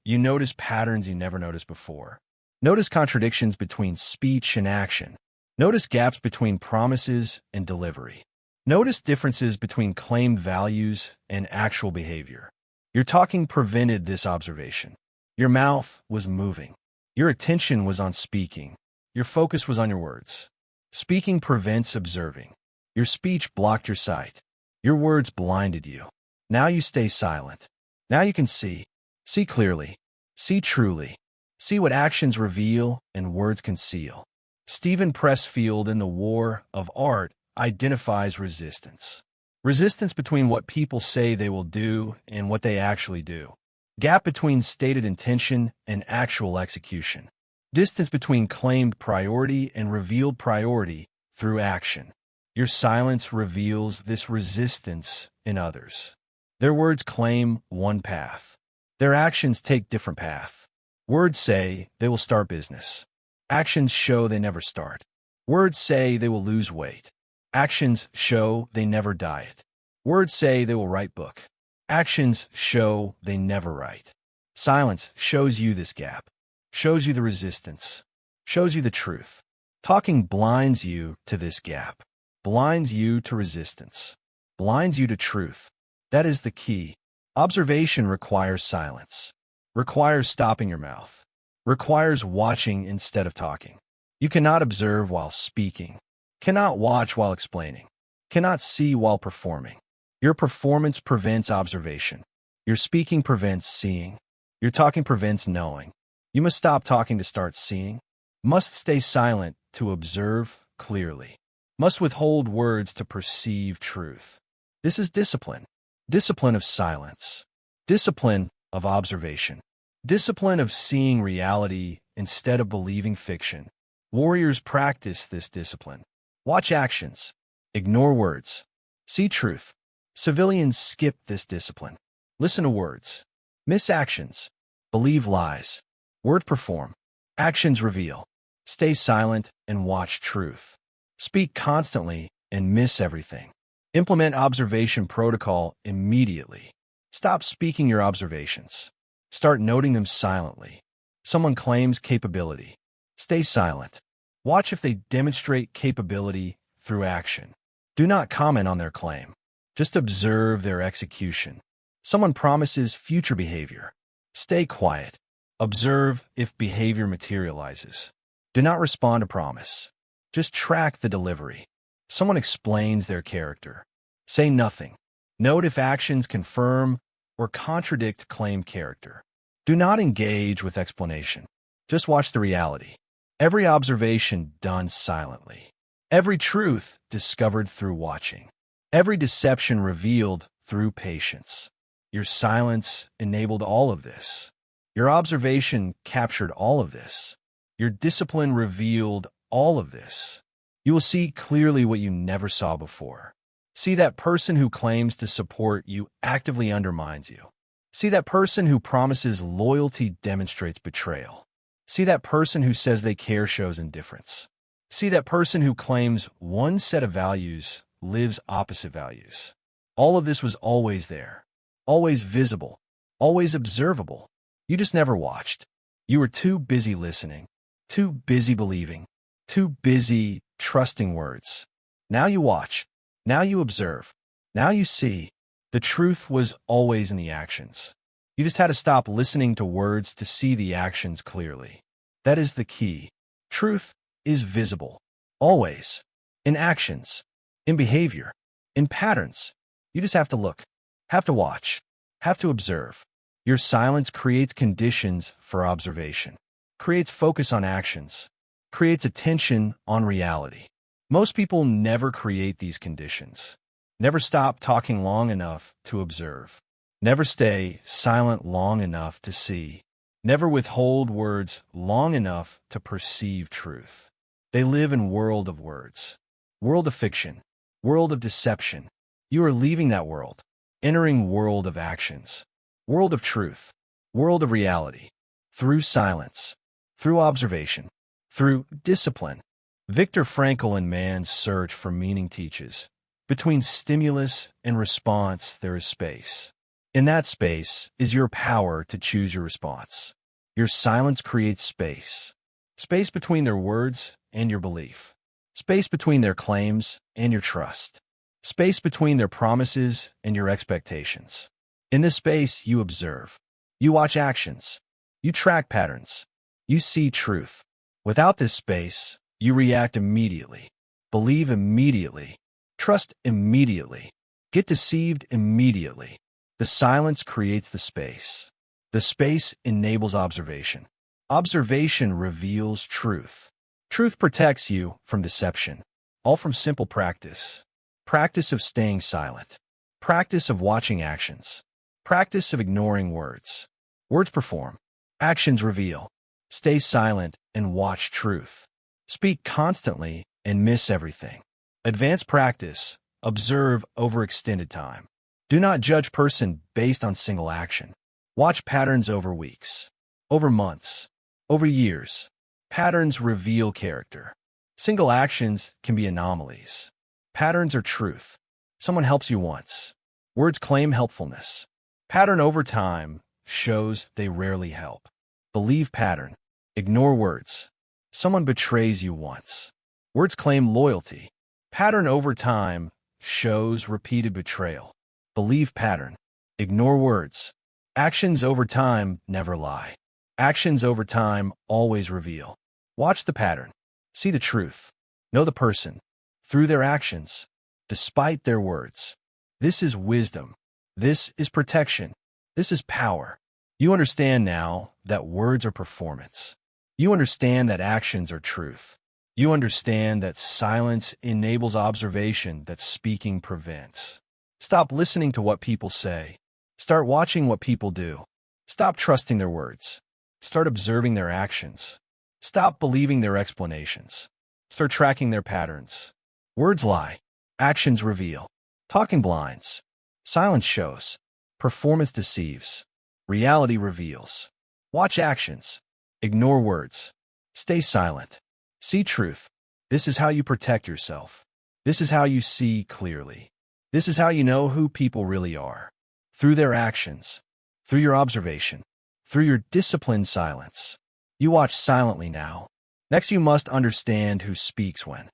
you noticed patterns you never noticed before. Notice contradictions between speech and action. Notice gaps between promises and delivery. Notice differences between claimed values and actual behavior. Your talking prevented this observation. Your mouth was moving. Your attention was on speaking. Your focus was on your words. Speaking prevents observing. Your speech blocked your sight. Your words blinded you. Now you stay silent. Now you can see. See clearly. See truly. See what actions reveal and words conceal. Stephen Pressfield in The War of Art identifies resistance. Resistance between what people say they will do and what they actually do. Gap between stated intention and actual execution. Distance between claimed priority and revealed priority through action. Your silence reveals this resistance in others. Their words claim one path. Their actions take different path. Words say they will start business. Actions show they never start. Words say they will lose weight. Actions show they never diet. Words say they will write book. Actions show they never write. Silence shows you this gap, shows you the resistance, shows you the truth. Talking blinds you to this gap, blinds you to resistance, blinds you to truth. That is the key. Observation requires silence, requires stopping your mouth, requires watching instead of talking. You cannot observe while speaking, cannot watch while explaining, cannot see while performing. Your performance prevents observation. Your speaking prevents seeing. Your talking prevents knowing. You must stop talking to start seeing. Must stay silent to observe clearly. Must withhold words to perceive truth. This is discipline. Discipline of silence. Discipline of observation. Discipline of seeing reality instead of believing fiction. Warriors practice this discipline. Watch actions. Ignore words. See truth. Civilians skip this discipline. Listen to words. Miss actions. Believe lies. Words perform. Actions reveal. Stay silent and watch truth. Speak constantly and miss everything. Implement observation protocol immediately. Stop speaking your observations. Start noting them silently. Someone claims capability. Stay silent. Watch if they demonstrate capability through action. Do not comment on their claim. Just observe their execution. Someone promises future behavior. Stay quiet. Observe if behavior materializes. Do not respond to promise. Just track the delivery. Someone explains their character. Say nothing. Note if actions confirm or contradict claimed character. Do not engage with explanation. Just watch the reality. Every observation done silently. Every truth discovered through watching. Every deception revealed through patience. Your silence enabled all of this. Your observation captured all of this. Your discipline revealed all of this. You will see clearly what you never saw before. See that person who claims to support you actively undermines you. See that person who promises loyalty demonstrates betrayal. See that person who says they care shows indifference. See that person who claims one set of values lives opposite values. All of this was always there, always visible, always observable. You just never watched. You were too busy listening, too busy believing, too busy trusting words. Now you watch. Now you observe. Now you see. The truth was always in the actions. You just had to stop listening to words to see the actions clearly. That is the key. Truth is visible. Always. In actions. In behavior. In patterns. You just have to look. Have to watch. Have to observe. Your silence creates conditions for observation, creates focus on actions, creates attention on reality. Most people never create these conditions. Never stop talking long enough to observe. Never stay silent long enough to see. Never withhold words long enough to perceive truth. They live in world of words, world of fiction, world of deception. You are leaving that world, entering world of actions, world of truth, world of reality, through silence, through observation, through discipline. Viktor Frankl in Man's Search for Meaning teaches, between stimulus and response there is space. In that space is your power to choose your response. Your silence creates space. Space between their words and your belief. Space between their claims and your trust. Space between their promises and your expectations. In this space, you observe. You watch actions. You track patterns. You see truth. Without this space, you react immediately. Believe immediately. Trust immediately. Get deceived immediately. The silence creates the space. The space enables observation. Observation reveals truth. Truth protects you from deception, all from simple practice. Practice of staying silent. Practice of watching actions. Practice of ignoring words. Words perform. Actions reveal. Stay silent and watch truth. Speak constantly and miss everything. Advanced practice. Observe over extended time. Do not judge person based on single action. Watch patterns over weeks, over months, over years. Patterns reveal character. Single actions can be anomalies. Patterns are truth. Someone helps you once. Words claim helpfulness. Pattern over time shows they rarely help. Believe pattern. Ignore words. Someone betrays you once. Words claim loyalty. Pattern over time shows repeated betrayal. Believe pattern. Ignore words. Actions over time never lie. Actions over time always reveal. Watch the pattern. See the truth. Know the person. Through their actions. Despite their words. This is wisdom. This is protection. This is power. You understand now that words are performance. You understand that actions are truth. You understand that silence enables observation that speaking prevents. Stop listening to what people say. Start watching what people do. Stop trusting their words. Start observing their actions. Stop believing their explanations. Start tracking their patterns. Words lie. Actions reveal. Talking blinds. Silence shows. Performance deceives. Reality reveals. Watch actions. Ignore words. Stay silent. See truth. This is how you protect yourself. This is how you see clearly. This is how you know who people really are. Through their actions. Through your observation. Through your disciplined silence. You watch silently now. Next, you must understand who speaks when.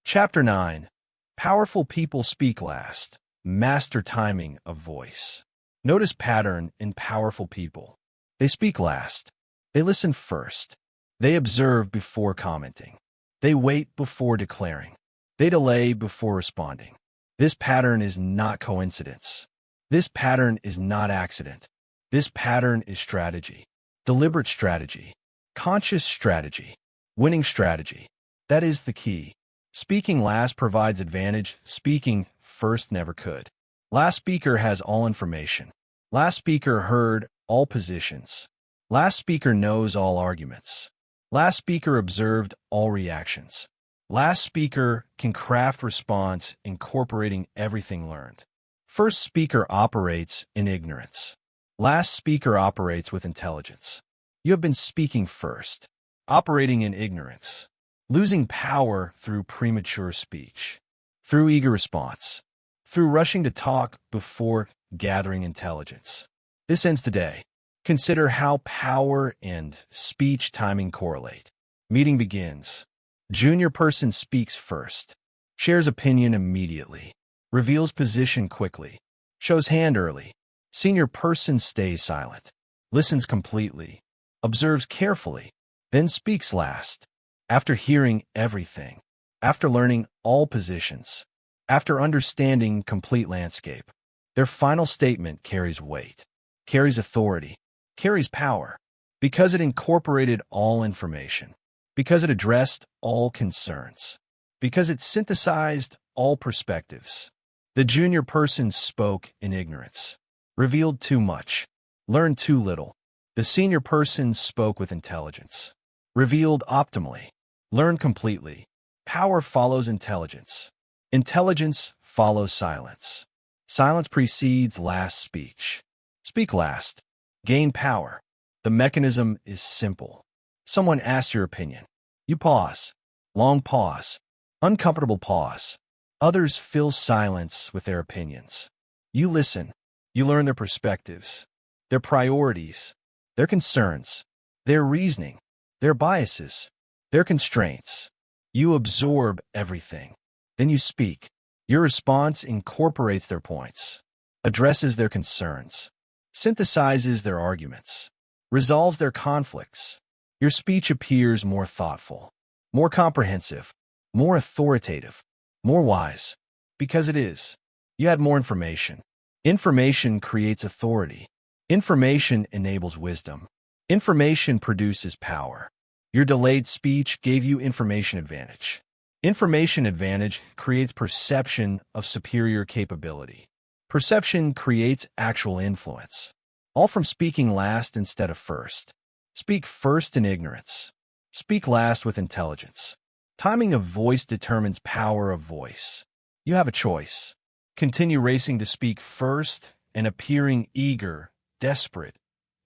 Chapter 9. Powerful people speak last. Master timing of voice. Notice pattern in powerful people. They speak last. They listen first. They observe before commenting. They wait before declaring. They delay before responding. This pattern is not coincidence. This pattern is not accident. This pattern is strategy. Deliberate strategy. Conscious strategy. Winning strategy. That is the key. Speaking last provides advantage. Speaking first never could. Last speaker has all information. Last speaker heard all positions. Last speaker knows all arguments. Last speaker observed all reactions. Last speaker can craft response incorporating everything learned. First speaker operates in ignorance. Last speaker operates with intelligence. You have been speaking first, operating in ignorance, losing power through premature speech, through eager response, through rushing to talk before gathering intelligence. This ends today. Consider how power and speech timing correlate. Meeting begins. Junior person speaks first, shares opinion immediately, reveals position quickly, shows hand early. Senior person stays silent, listens completely, observes carefully, then speaks last, after hearing everything, after learning all positions, after understanding complete landscape. Their final statement carries weight, carries authority, carries power, because it incorporated all information, because it addressed all concerns, because it synthesized all perspectives. The junior person spoke in ignorance, revealed too much, learned too little. The senior person spoke with intelligence, revealed optimally, learned completely. Power follows intelligence. Intelligence follows silence. Silence precedes last speech. Speak last. Gain power. The mechanism is simple. Someone asks your opinion. You pause. Long pause. Uncomfortable pause. Others fill silence with their opinions. You listen. You learn their perspectives, their priorities, their concerns, their reasoning, their biases, their constraints. You absorb everything. Then you speak. Your response incorporates their points, addresses their concerns, synthesizes their arguments, resolves their conflicts. Your speech appears more thoughtful, more comprehensive, more authoritative, more wise, because it is. You had more information. Information creates authority. Information enables wisdom. Information produces power. Your delayed speech gave you information advantage. Information advantage creates perception of superior capability. Perception creates actual influence. All from speaking last instead of first. Speak first in ignorance. Speak last with intelligence. Timing of voice determines power of voice. You have a choice. Continue racing to speak first and appearing eager, desperate,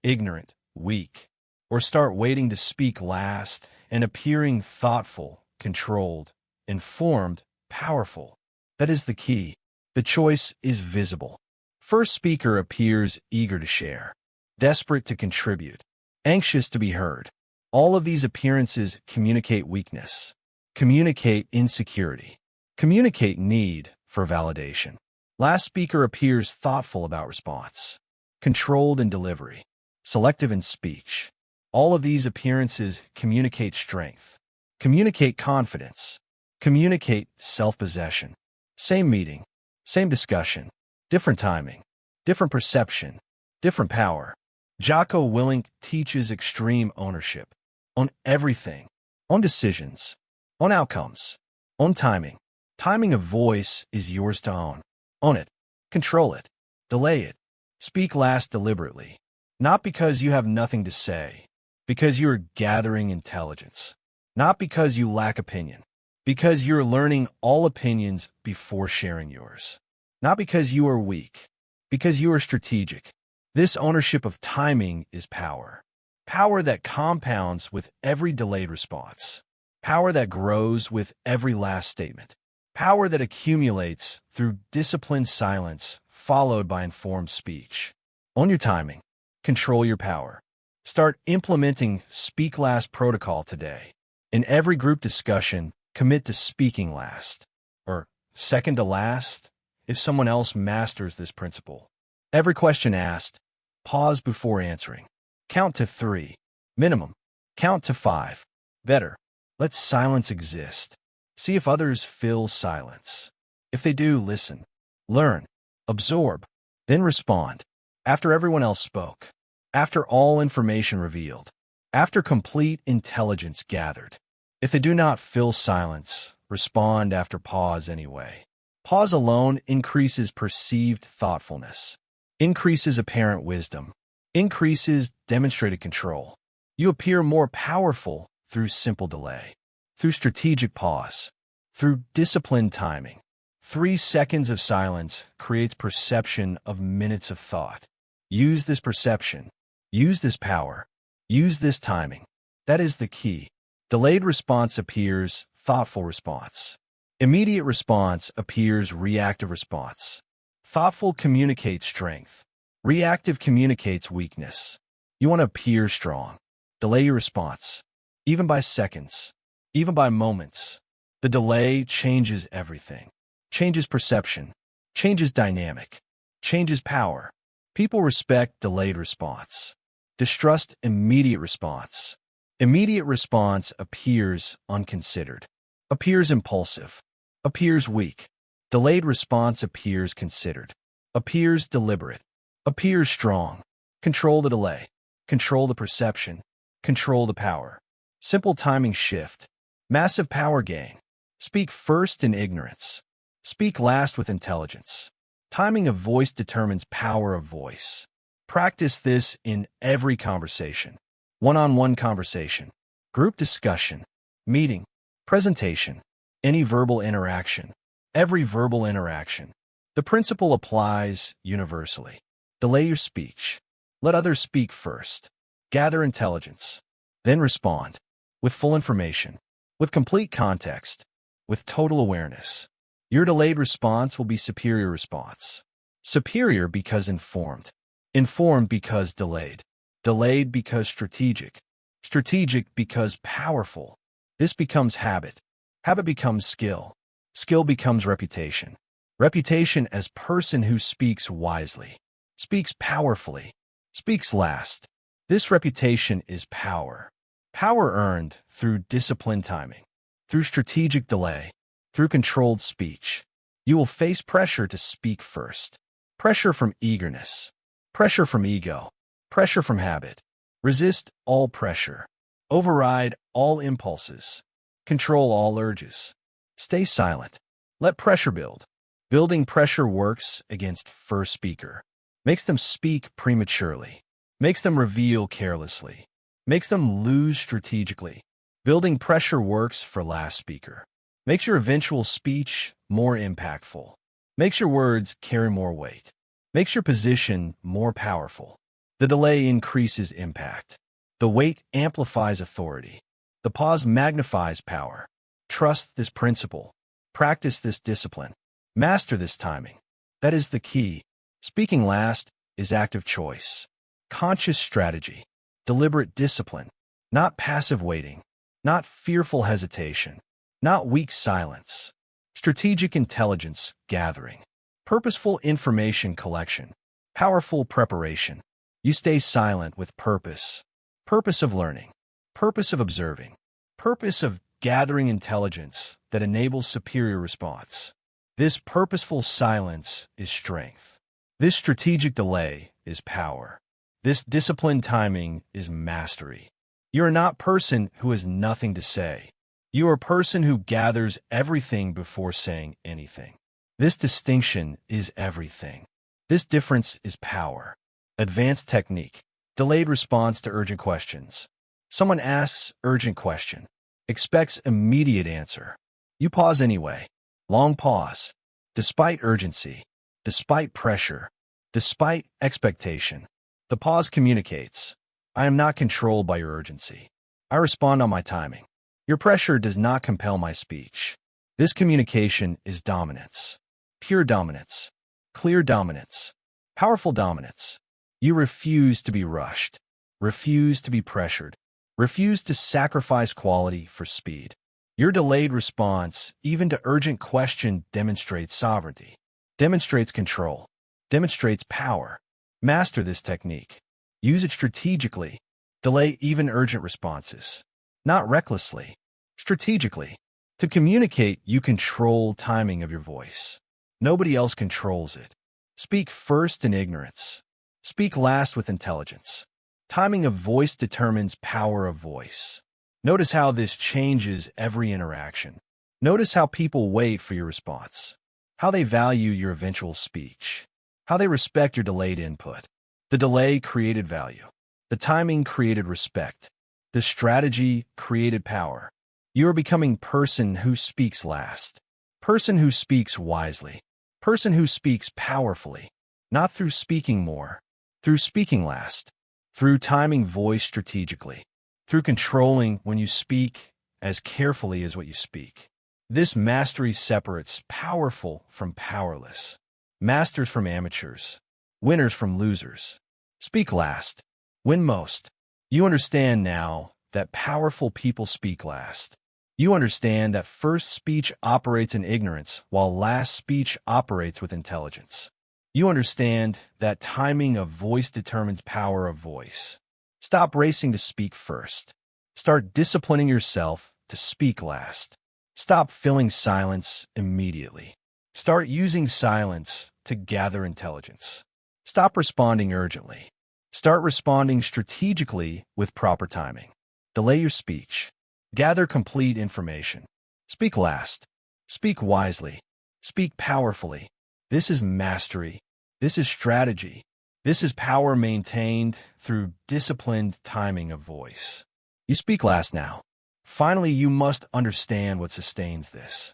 ignorant, weak. Or start waiting to speak last and appearing thoughtful, controlled, informed, powerful. That is the key. The choice is visible. First speaker appears eager to share, desperate to contribute, anxious to be heard. All of these appearances communicate weakness, communicate insecurity, communicate need for validation. Last speaker appears thoughtful about response, controlled in delivery, selective in speech. All of these appearances communicate strength, communicate confidence, communicate self-possession. Same meeting, same discussion, different timing, different perception, different power. Jocko Willink teaches extreme ownership on everything, on decisions, on outcomes, on timing. Timing of voice is yours to own. Own it, control it, delay it. Speak last deliberately, not because you have nothing to say, because you are gathering intelligence, not because you lack opinion, because you're learning all opinions before sharing yours, not because you are weak, because you are strategic. This ownership of timing is power. Power that compounds with every delayed response. Power that grows with every last statement. Power that accumulates through disciplined silence followed by informed speech. Own your timing. Control your power. Start implementing Speak Last protocol today. In every group discussion, commit to speaking last, or second to last, if someone else masters this principle. Every question asked, pause before answering. Count to 3. Minimum. Count to 5. Better. Let silence exist. See if others fill silence. If they do, listen. Learn. Absorb. Then respond. After everyone else spoke. After all information revealed. After complete intelligence gathered. If they do not fill silence, respond after pause anyway. Pause alone increases perceived thoughtfulness, increases apparent wisdom, increases demonstrated control. You appear more powerful through simple delay, through strategic pause, through disciplined timing. 3 seconds of silence creates perception of minutes of thought. Use this perception. Use this power. Use this timing. That is the key. Delayed response appears thoughtful response. Immediate response appears reactive response. Thoughtful communicates strength. Reactive communicates weakness. You want to appear strong. Delay your response. Even by seconds. Even by moments. The delay changes everything. Changes perception. Changes dynamic. Changes power. People respect delayed response. Distrust immediate response. Immediate response appears unconsidered, appears impulsive, appears weak. Delayed response appears considered, Appears deliberate. Appears strong. Control the delay. Control the perception. Control the power. Simple timing shift. Massive power gain. Speak first in ignorance. Speak last with intelligence. Timing of voice determines power of voice. Practice this in every conversation. One-on-one conversation, group discussion, meeting, presentation, any verbal interaction, every verbal interaction. The principle applies universally. Delay your speech. Let others speak first. Gather intelligence. Then respond. With full information. With complete context. With total awareness. Your delayed response will be superior response. Superior because informed. Informed because delayed. Delayed because strategic. Strategic because powerful. This becomes habit. Habit becomes skill. Skill becomes reputation. Reputation as person who speaks wisely. Speaks powerfully. Speaks last. This reputation is power. Power earned through disciplined timing. Through strategic delay. Through controlled speech. You will face pressure to speak first. Pressure from eagerness. Pressure from ego. Pressure from habit. Resist all pressure. Override all impulses. Control all urges. Stay silent. Let pressure build. Building pressure works against first speaker. Makes them speak prematurely. Makes them reveal carelessly. Makes them lose strategically. Building pressure works for last speaker. Makes your eventual speech more impactful. Makes your words carry more weight. Makes your position more powerful. The delay increases impact. The wait amplifies authority. The pause magnifies power. Trust this principle. Practice this discipline. Master this timing. That is the key. Speaking last is active choice. Conscious strategy. Deliberate discipline. Not passive waiting. Not fearful hesitation. Not weak silence. Strategic intelligence gathering. Purposeful information collection. Powerful preparation. You stay silent with purpose. Purpose of learning. Purpose of observing. Purpose of gathering intelligence that enables superior response. This purposeful silence is strength. This strategic delay is power. This disciplined timing is mastery. You are not person who has nothing to say. You are a person who gathers everything before saying anything. This distinction is everything. This difference is power. Advanced technique. Delayed response to urgent questions. Someone asks urgent question. Expects immediate answer. You pause anyway. Long pause. Despite urgency. Despite pressure. Despite expectation. The pause communicates. I am not controlled by your urgency. I respond on my timing. Your pressure does not compel my speech. This communication is dominance. Pure dominance. Clear dominance. Powerful dominance. You refuse to be rushed. Refuse to be pressured. Refuse to sacrifice quality for speed. Your delayed response, even to urgent question, demonstrates sovereignty. Demonstrates control. Demonstrates power. Master this technique. Use it strategically. Delay even urgent responses. Not recklessly. Strategically. To communicate, you control timing of your voice. Nobody else controls it. Speak first in ignorance. Speak last with intelligence. Timing of voice determines power of voice. Notice how this changes every interaction. Notice how people wait for your response. How they value your eventual speech. How they respect your delayed input. The delay created value. The timing created respect. The strategy created power. You are becoming person who speaks last. Person who speaks wisely. Person who speaks powerfully. Not through speaking more. Through speaking last. Through timing voice strategically. Through controlling when you speak as carefully as what you speak. This mastery separates powerful from powerless. Masters from amateurs. Winners from losers. Speak last. Win most. You understand now that powerful people speak last. You understand that first speech operates in ignorance, while last speech operates with intelligence. You understand that timing of voice determines power of voice. Stop racing to speak first. Start disciplining yourself to speak last. Stop filling silence immediately. Start using silence to gather intelligence. Stop responding urgently. Start responding strategically with proper timing. Delay your speech. Gather complete information. Speak last. Speak wisely. Speak powerfully. This is mastery. This is strategy. This is power maintained through disciplined timing of voice. You speak last now. Finally, you must understand what sustains this.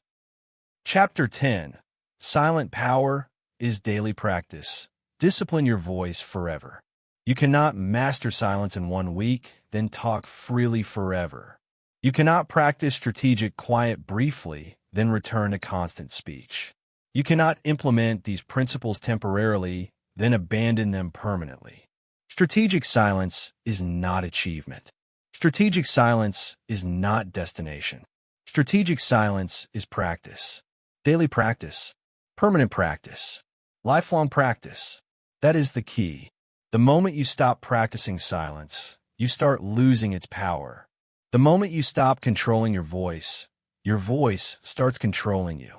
Chapter 10. Silent power is daily practice. Discipline your voice forever. You cannot master silence in 1 week, then talk freely forever. You cannot practice strategic quiet briefly, then return to constant speech. You cannot implement these principles temporarily, then abandon them permanently. Strategic silence is not achievement. Strategic silence is not destination. Strategic silence is practice. Daily practice. Permanent practice. Lifelong practice. That is the key. The moment you stop practicing silence, you start losing its power. The moment you stop controlling your voice starts controlling you.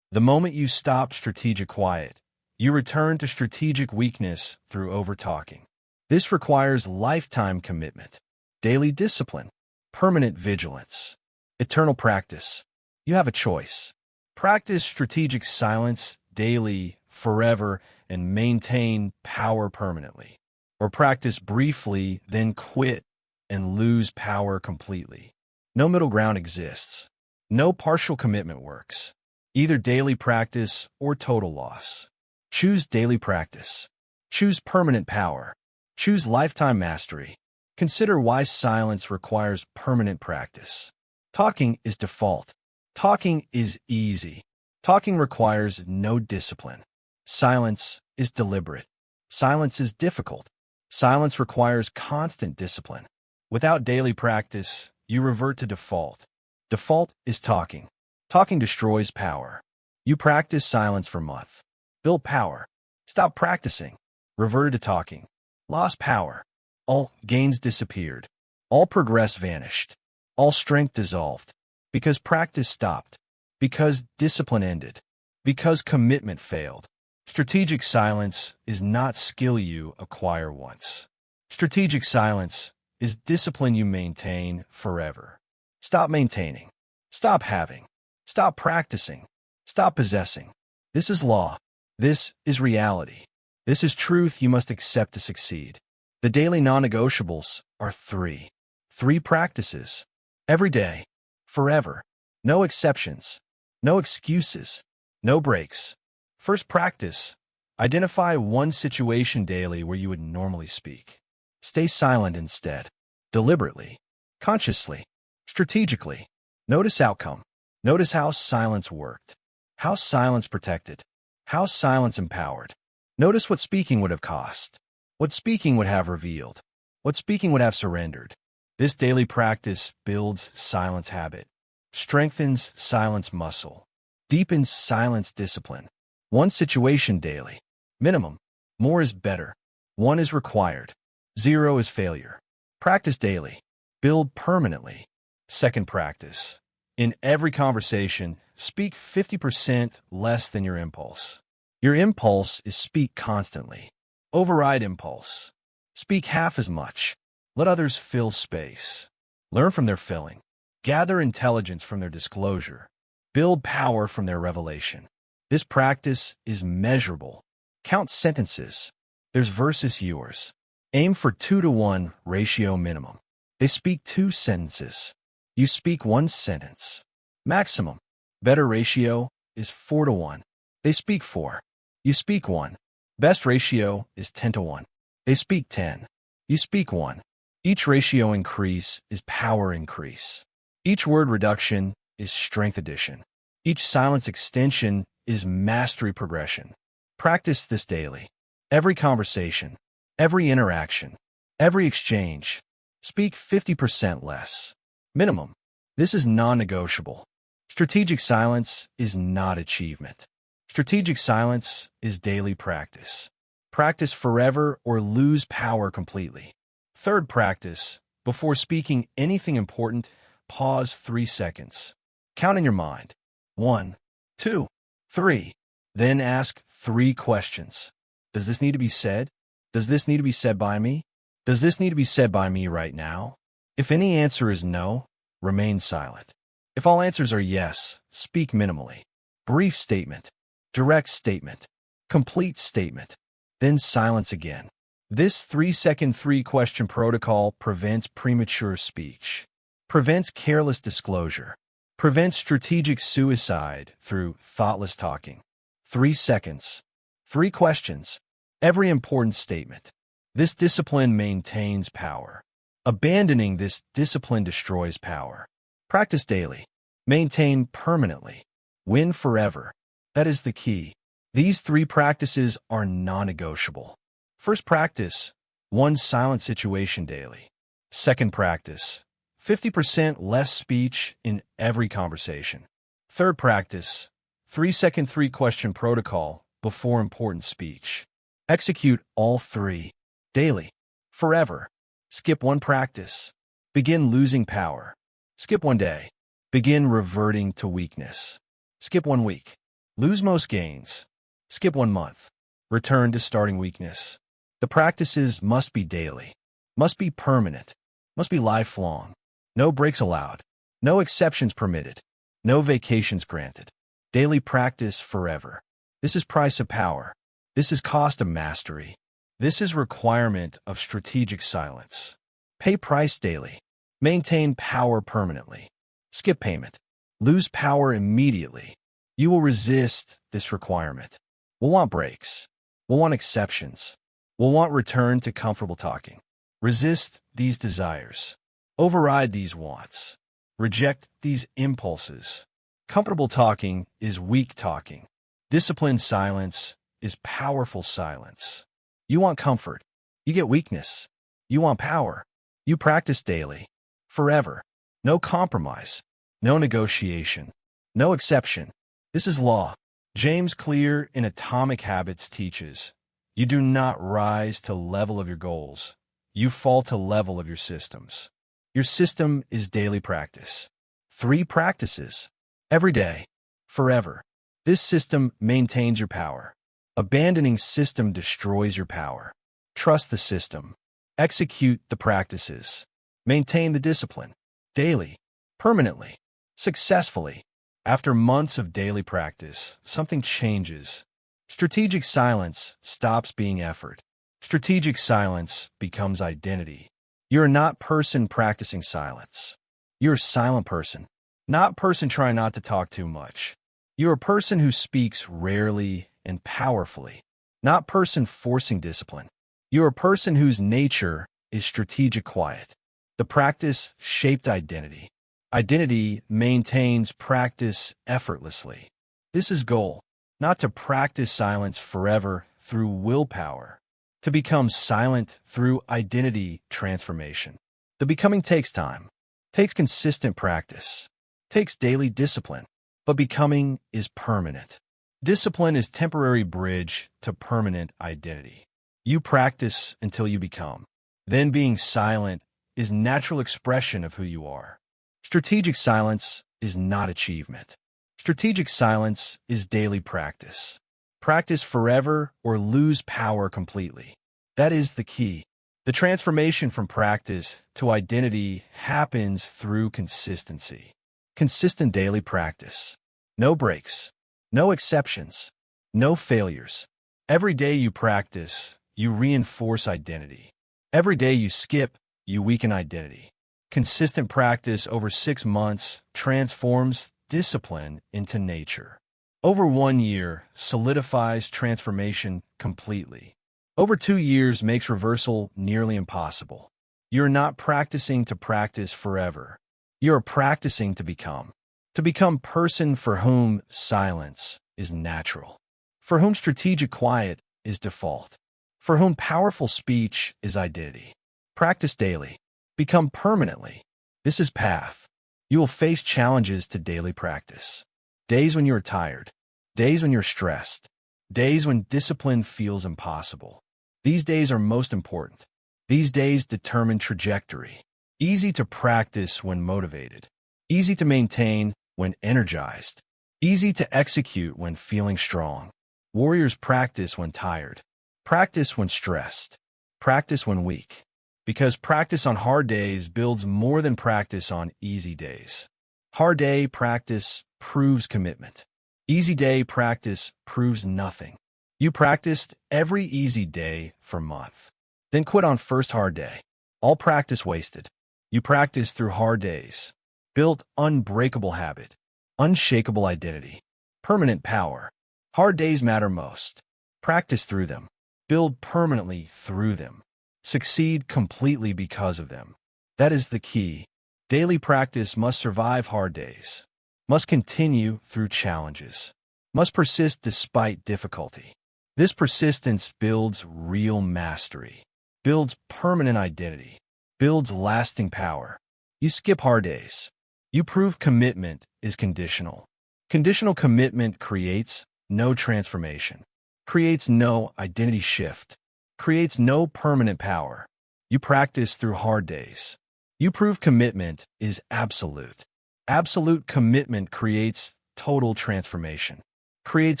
The moment you stop strategic quiet, you return to strategic weakness through overtalking. This requires lifetime commitment, daily discipline, permanent vigilance, eternal practice. You have a choice. Practice strategic silence daily, forever, and maintain power permanently. Or practice briefly, then quit and lose power completely. No middle ground exists. No partial commitment works. Either daily practice or total loss. Choose daily practice. Choose permanent power. Choose lifetime mastery. Consider why silence requires permanent practice. Talking is default. Talking is easy. Talking requires no discipline. Silence is deliberate. Silence is difficult. Silence requires constant discipline. Without daily practice, you revert to default. Default is talking. Talking destroys power. You practice silence for a month. Build power. Stop practicing. Reverted to talking. Lost power. All gains disappeared. All progress vanished. All strength dissolved. Because practice stopped. Because discipline ended. Because commitment failed. Strategic silence is not skill you acquire once. Strategic silence is discipline you maintain forever. Stop maintaining. Stop having. Stop practicing. Stop possessing. This is law. This is reality. This is truth you must accept to succeed. The daily non-negotiables are 3. 3 practices. Every day. Forever. No exceptions. No excuses. No breaks. First practice. Identify one situation daily where you would normally speak. Stay silent instead. Deliberately. Consciously. Strategically. Notice outcome. Notice how silence worked. How silence protected. How silence empowered. Notice what speaking would have cost. What speaking would have revealed. What speaking would have surrendered. This daily practice builds silence habit. Strengthens silence muscle. Deepens silence discipline. 1 situation daily. Minimum. More is better. 1 is required. 0 is failure. Practice daily. Build permanently. Second practice. In every conversation, speak 50% less than your impulse. Your impulse is speak constantly. Override impulse. Speak half as much. Let others fill space. Learn from their filling. Gather intelligence from their disclosure. Build power from their revelation. This practice is measurable. Count sentences. Theirs versus yours. Aim for 2-to-1 ratio minimum. They speak 2 sentences. You speak 1 sentence. Maximum. Better ratio is 4-to-1. They speak 4. You speak 1. Best ratio is 10-to-1. They speak 10. You speak 1. Each ratio increase is power increase. Each word reduction is strength addition. Each silence extension is mastery progression. Practice this daily. Every conversation, every interaction, every exchange. Speak 50% less. Minimum. This is non-negotiable. Strategic silence is not achievement. Strategic silence is daily practice. Practice forever or lose power completely. Third practice. Before speaking anything important, pause 3 seconds. Count in your mind. 1, 2, 3. Then ask 3 questions. Does this need to be said? Does this need to be said by me? Does this need to be said by me right now? If any answer is no, remain silent. If all answers are yes, speak minimally. Brief statement, direct statement, complete statement, then silence again. This 3-second 3-question protocol prevents premature speech, prevents careless disclosure, prevents strategic suicide through thoughtless talking. 3 seconds, 3 questions, every important statement. This discipline maintains power. Abandoning this discipline destroys power. Practice daily. Maintain permanently. Win forever. That is the key. These 3 practices are non-negotiable. First practice, 1 silent situation daily. Second practice, 50% less speech in every conversation. Third practice, 3-second 3-question protocol before important speech. Execute all 3. Daily. Forever. Skip 1 practice. Begin losing power. Skip 1 day. Begin reverting to weakness. Skip 1 week. Lose most gains. Skip 1 month. Return to starting weakness. The practices must be daily. Must be permanent. Must be lifelong. No breaks allowed. No exceptions permitted. No vacations granted. Daily practice forever. This is price of power. This is cost of mastery. This is requirement of strategic silence. Pay price daily. Maintain power permanently. Skip payment. Lose power immediately. You will resist this requirement. We'll want breaks. We'll want exceptions. We'll want return to comfortable talking. Resist these desires. Override these wants. Reject these impulses. Comfortable talking is weak talking. Disciplined silence is powerful silence. You want comfort. You get weakness. You want power. You practice daily. Forever. No compromise. No negotiation. No exception. This is law. James Clear in Atomic Habits teaches, you do not rise to level of your goals. You fall to level of your systems. Your system is daily practice. 3 practices. Every day. Forever. This system maintains your power. Abandoning system destroys your power. Trust the system. Execute the practices. Maintain the discipline. Daily. Permanently. Successfully. After months of daily practice, something changes. Strategic silence stops being effort. Strategic silence becomes identity. You're not person practicing silence. You're a silent person. Not person trying not to talk too much. You're a person who speaks rarely and powerfully. Not person forcing discipline. You're a person whose nature is strategic quiet. The practice shaped identity. Identity maintains practice effortlessly. This is goal, not to practice silence forever through willpower, to become silent through identity transformation. The becoming takes time, takes consistent practice, takes daily discipline, but becoming is permanent. Discipline is temporary bridge to permanent identity. You practice until you become. Then being silent is natural expression of who you are. Strategic silence is not achievement. Strategic silence is daily practice. Practice forever or lose power completely. That is the key. The transformation from practice to identity happens through consistency. Consistent daily practice. No breaks. No exceptions. No failures. Every day you practice, you reinforce identity. Every day you skip, you weaken identity. Consistent practice over 6 months transforms discipline into nature. Over 1 year solidifies transformation completely. Over 2 years makes reversal nearly impossible. You're not practicing to practice forever. You're practicing to become. To become person for whom silence is natural. For whom strategic quiet is default. For whom powerful speech is identity. Practice daily. Become permanently. This is path. You will face challenges to daily practice. Days when you are tired. Days when you're stressed. Days when discipline feels impossible. These days are most important. These days determine trajectory. Easy to practice when motivated. Easy to maintain when energized. Easy to execute when feeling strong. Warriors practice when tired. Practice when stressed. Practice when weak. Because practice on hard days builds more than practice on easy days. Hard day practice proves commitment. Easy day practice proves nothing. You practiced every easy day for a month, then quit on first hard day. All practice wasted. You practiced through hard days, built unbreakable habit, unshakable identity, permanent power. Hard days matter most. Practice through them. Build permanently through them. Succeed completely because of them. That is the key. Daily practice must survive hard days, must continue through challenges, must persist despite difficulty. This persistence builds real mastery, builds permanent identity, builds lasting power. You skip hard days. You prove commitment is conditional. Conditional commitment creates no transformation, creates no identity shift, creates no permanent power. You practice through hard days. You prove commitment is absolute. Absolute commitment creates total transformation, creates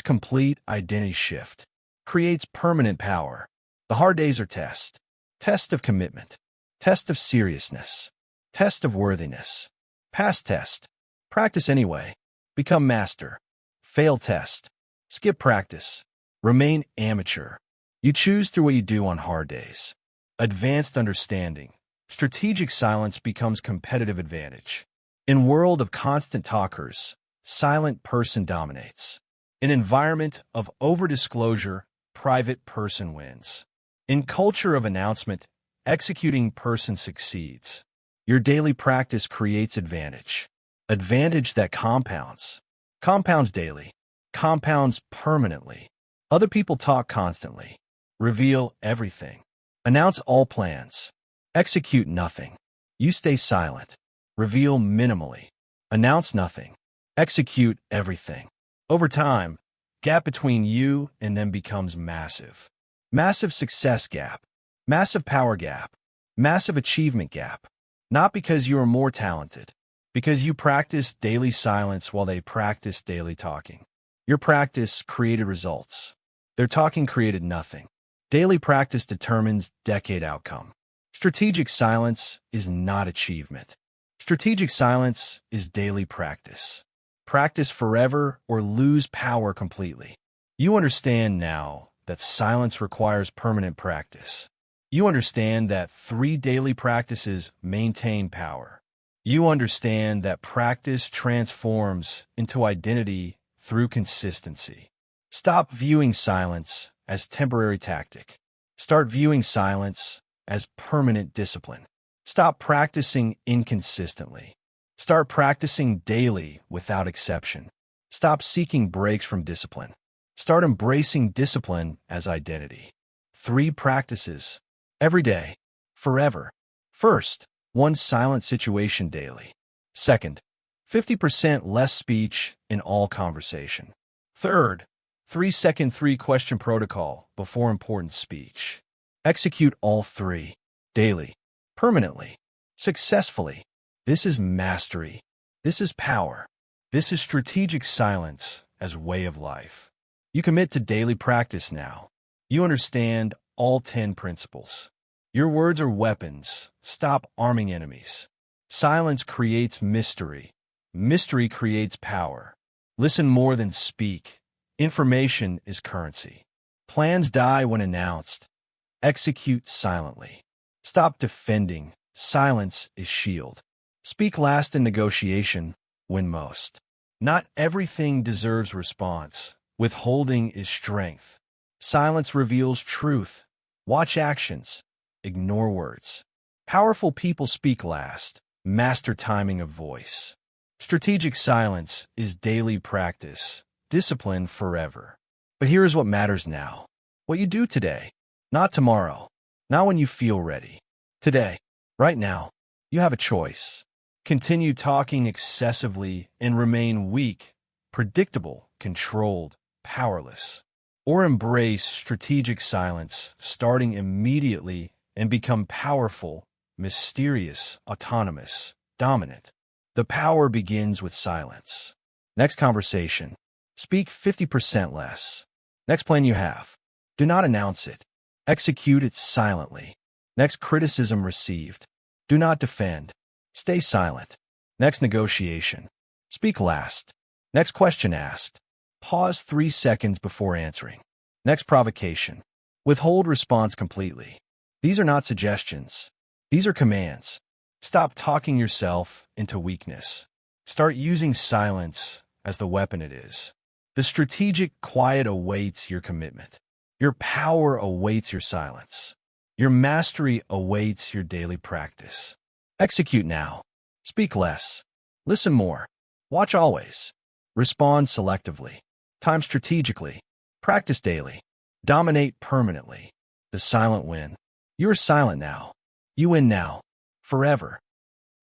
complete identity shift, creates permanent power. The hard days are test of commitment, test of seriousness, test of worthiness. Pass test. Practice anyway. Become master. Fail test. Skip practice. Remain amateur. You choose through what you do on hard days. Advanced understanding. Strategic silence becomes competitive advantage. In world of constant talkers, silent person dominates. In environment of over-disclosure, private person wins. In culture of announcement, executing person succeeds. Your daily practice creates advantage. Advantage that compounds. Compounds daily. Compounds permanently. Other people talk constantly. Reveal everything. Announce all plans. Execute nothing. You stay silent. Reveal minimally. Announce nothing. Execute everything. Over time, gap between you and them becomes massive. Massive success gap. Massive power gap. Massive achievement gap. Not because you are more talented, because you practice daily silence while they practice daily talking. Your practice created results. Their talking created nothing. Daily practice determines decade outcome. Strategic silence is not achievement. Strategic silence is daily practice. Practice forever or lose power completely. You understand now that silence requires permanent practice. You understand that 3 daily practices maintain power. You understand that practice transforms into identity through consistency. Stop viewing silence as temporary tactic. Start viewing silence as permanent discipline. Stop practicing inconsistently. Start practicing daily without exception. Stop seeking breaks from discipline. Start embracing discipline as identity. 3 practices. Every day. Forever. First, 1 silent situation daily. Second, 50% less speech in all conversation. Third, 3-second 3-question protocol before important speech. Execute all 3. Daily. Permanently. Successfully. This is mastery. This is power. This is strategic silence as way of life. You commit to daily practice now. You understand all 10 principles. Your words are weapons. Stop arming enemies. Silence creates mystery. Mystery creates power. Listen more than speak. Information is currency. Plans die when announced. Execute silently. Stop defending. Silence is shield. Speak last in negotiation, win most. Not everything deserves response. Withholding is strength. Silence reveals truth. Watch actions. Ignore words. Powerful people speak last. Master timing of voice. Strategic silence is daily practice. Discipline forever. But here is what matters now. What you do today. Not tomorrow. Not when you feel ready. Today. Right now. You have a choice. Continue talking excessively and remain weak, predictable, controlled, powerless. Or embrace strategic silence, starting immediately and become powerful, mysterious, autonomous, dominant. The power begins with silence. Next conversation. Speak 50% less. Next plan you have. Do not announce it. Execute it silently. Next criticism received. Do not defend. Stay silent. Next negotiation. Speak last. Next question asked. Pause 3 seconds before answering. Next provocation. Withhold response completely. These are not suggestions. These are commands. Stop talking yourself into weakness. Start using silence as the weapon it is. The strategic quiet awaits your commitment. Your power awaits your silence. Your mastery awaits your daily practice. Execute now. Speak less. Listen more. Watch always. Respond selectively. Time strategically. Practice daily. Dominate permanently. The silent win. You are silent now. You win now. Forever.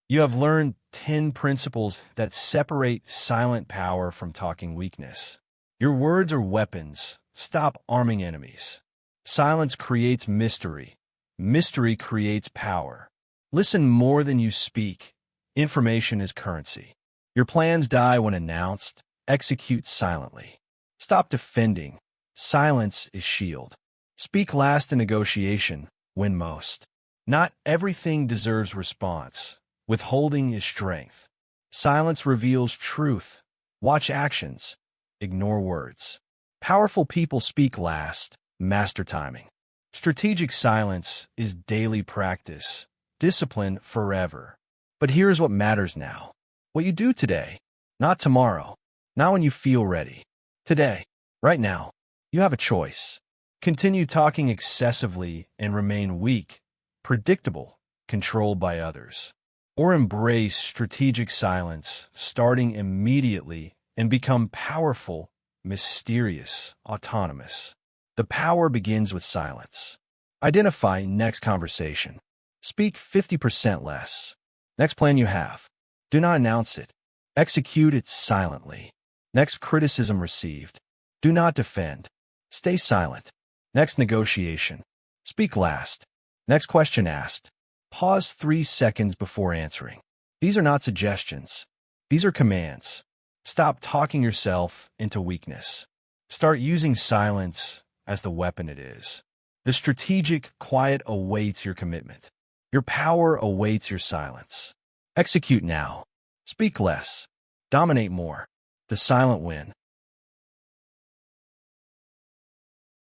You have learned 10 principles that separate silent power from talking weakness. Your words are weapons. Stop arming enemies. Silence creates mystery. Mystery creates power. Listen more than you speak. Information is currency. Your plans die when announced. Execute silently. Stop defending. Silence is shield. Speak last in negotiation. Win most. Not everything deserves response. Withholding is strength. Silence reveals truth. Watch actions. Ignore words. Powerful people speak last. Master timing. Strategic silence is daily practice. Discipline forever. But here's what matters now. What you do today, not tomorrow, not when you feel ready. Today, right now, you have a choice. Continue talking excessively and remain weak, predictable, controlled by others. Or embrace strategic silence, starting immediately and become powerful, mysterious, autonomous. The power begins with silence. Identify next conversation. Speak 50% less. Next plan you have. Do not announce it. Execute it silently. Next criticism received. Do not defend. Stay silent. Next negotiation. Speak last. Next question asked. Pause 3 seconds before answering. These are not suggestions. These are commands. Stop talking yourself into weakness. Start using silence as the weapon it is. The strategic quiet awaits your commitment. Your power awaits your silence. Execute now. Speak less. Dominate more. The silent win.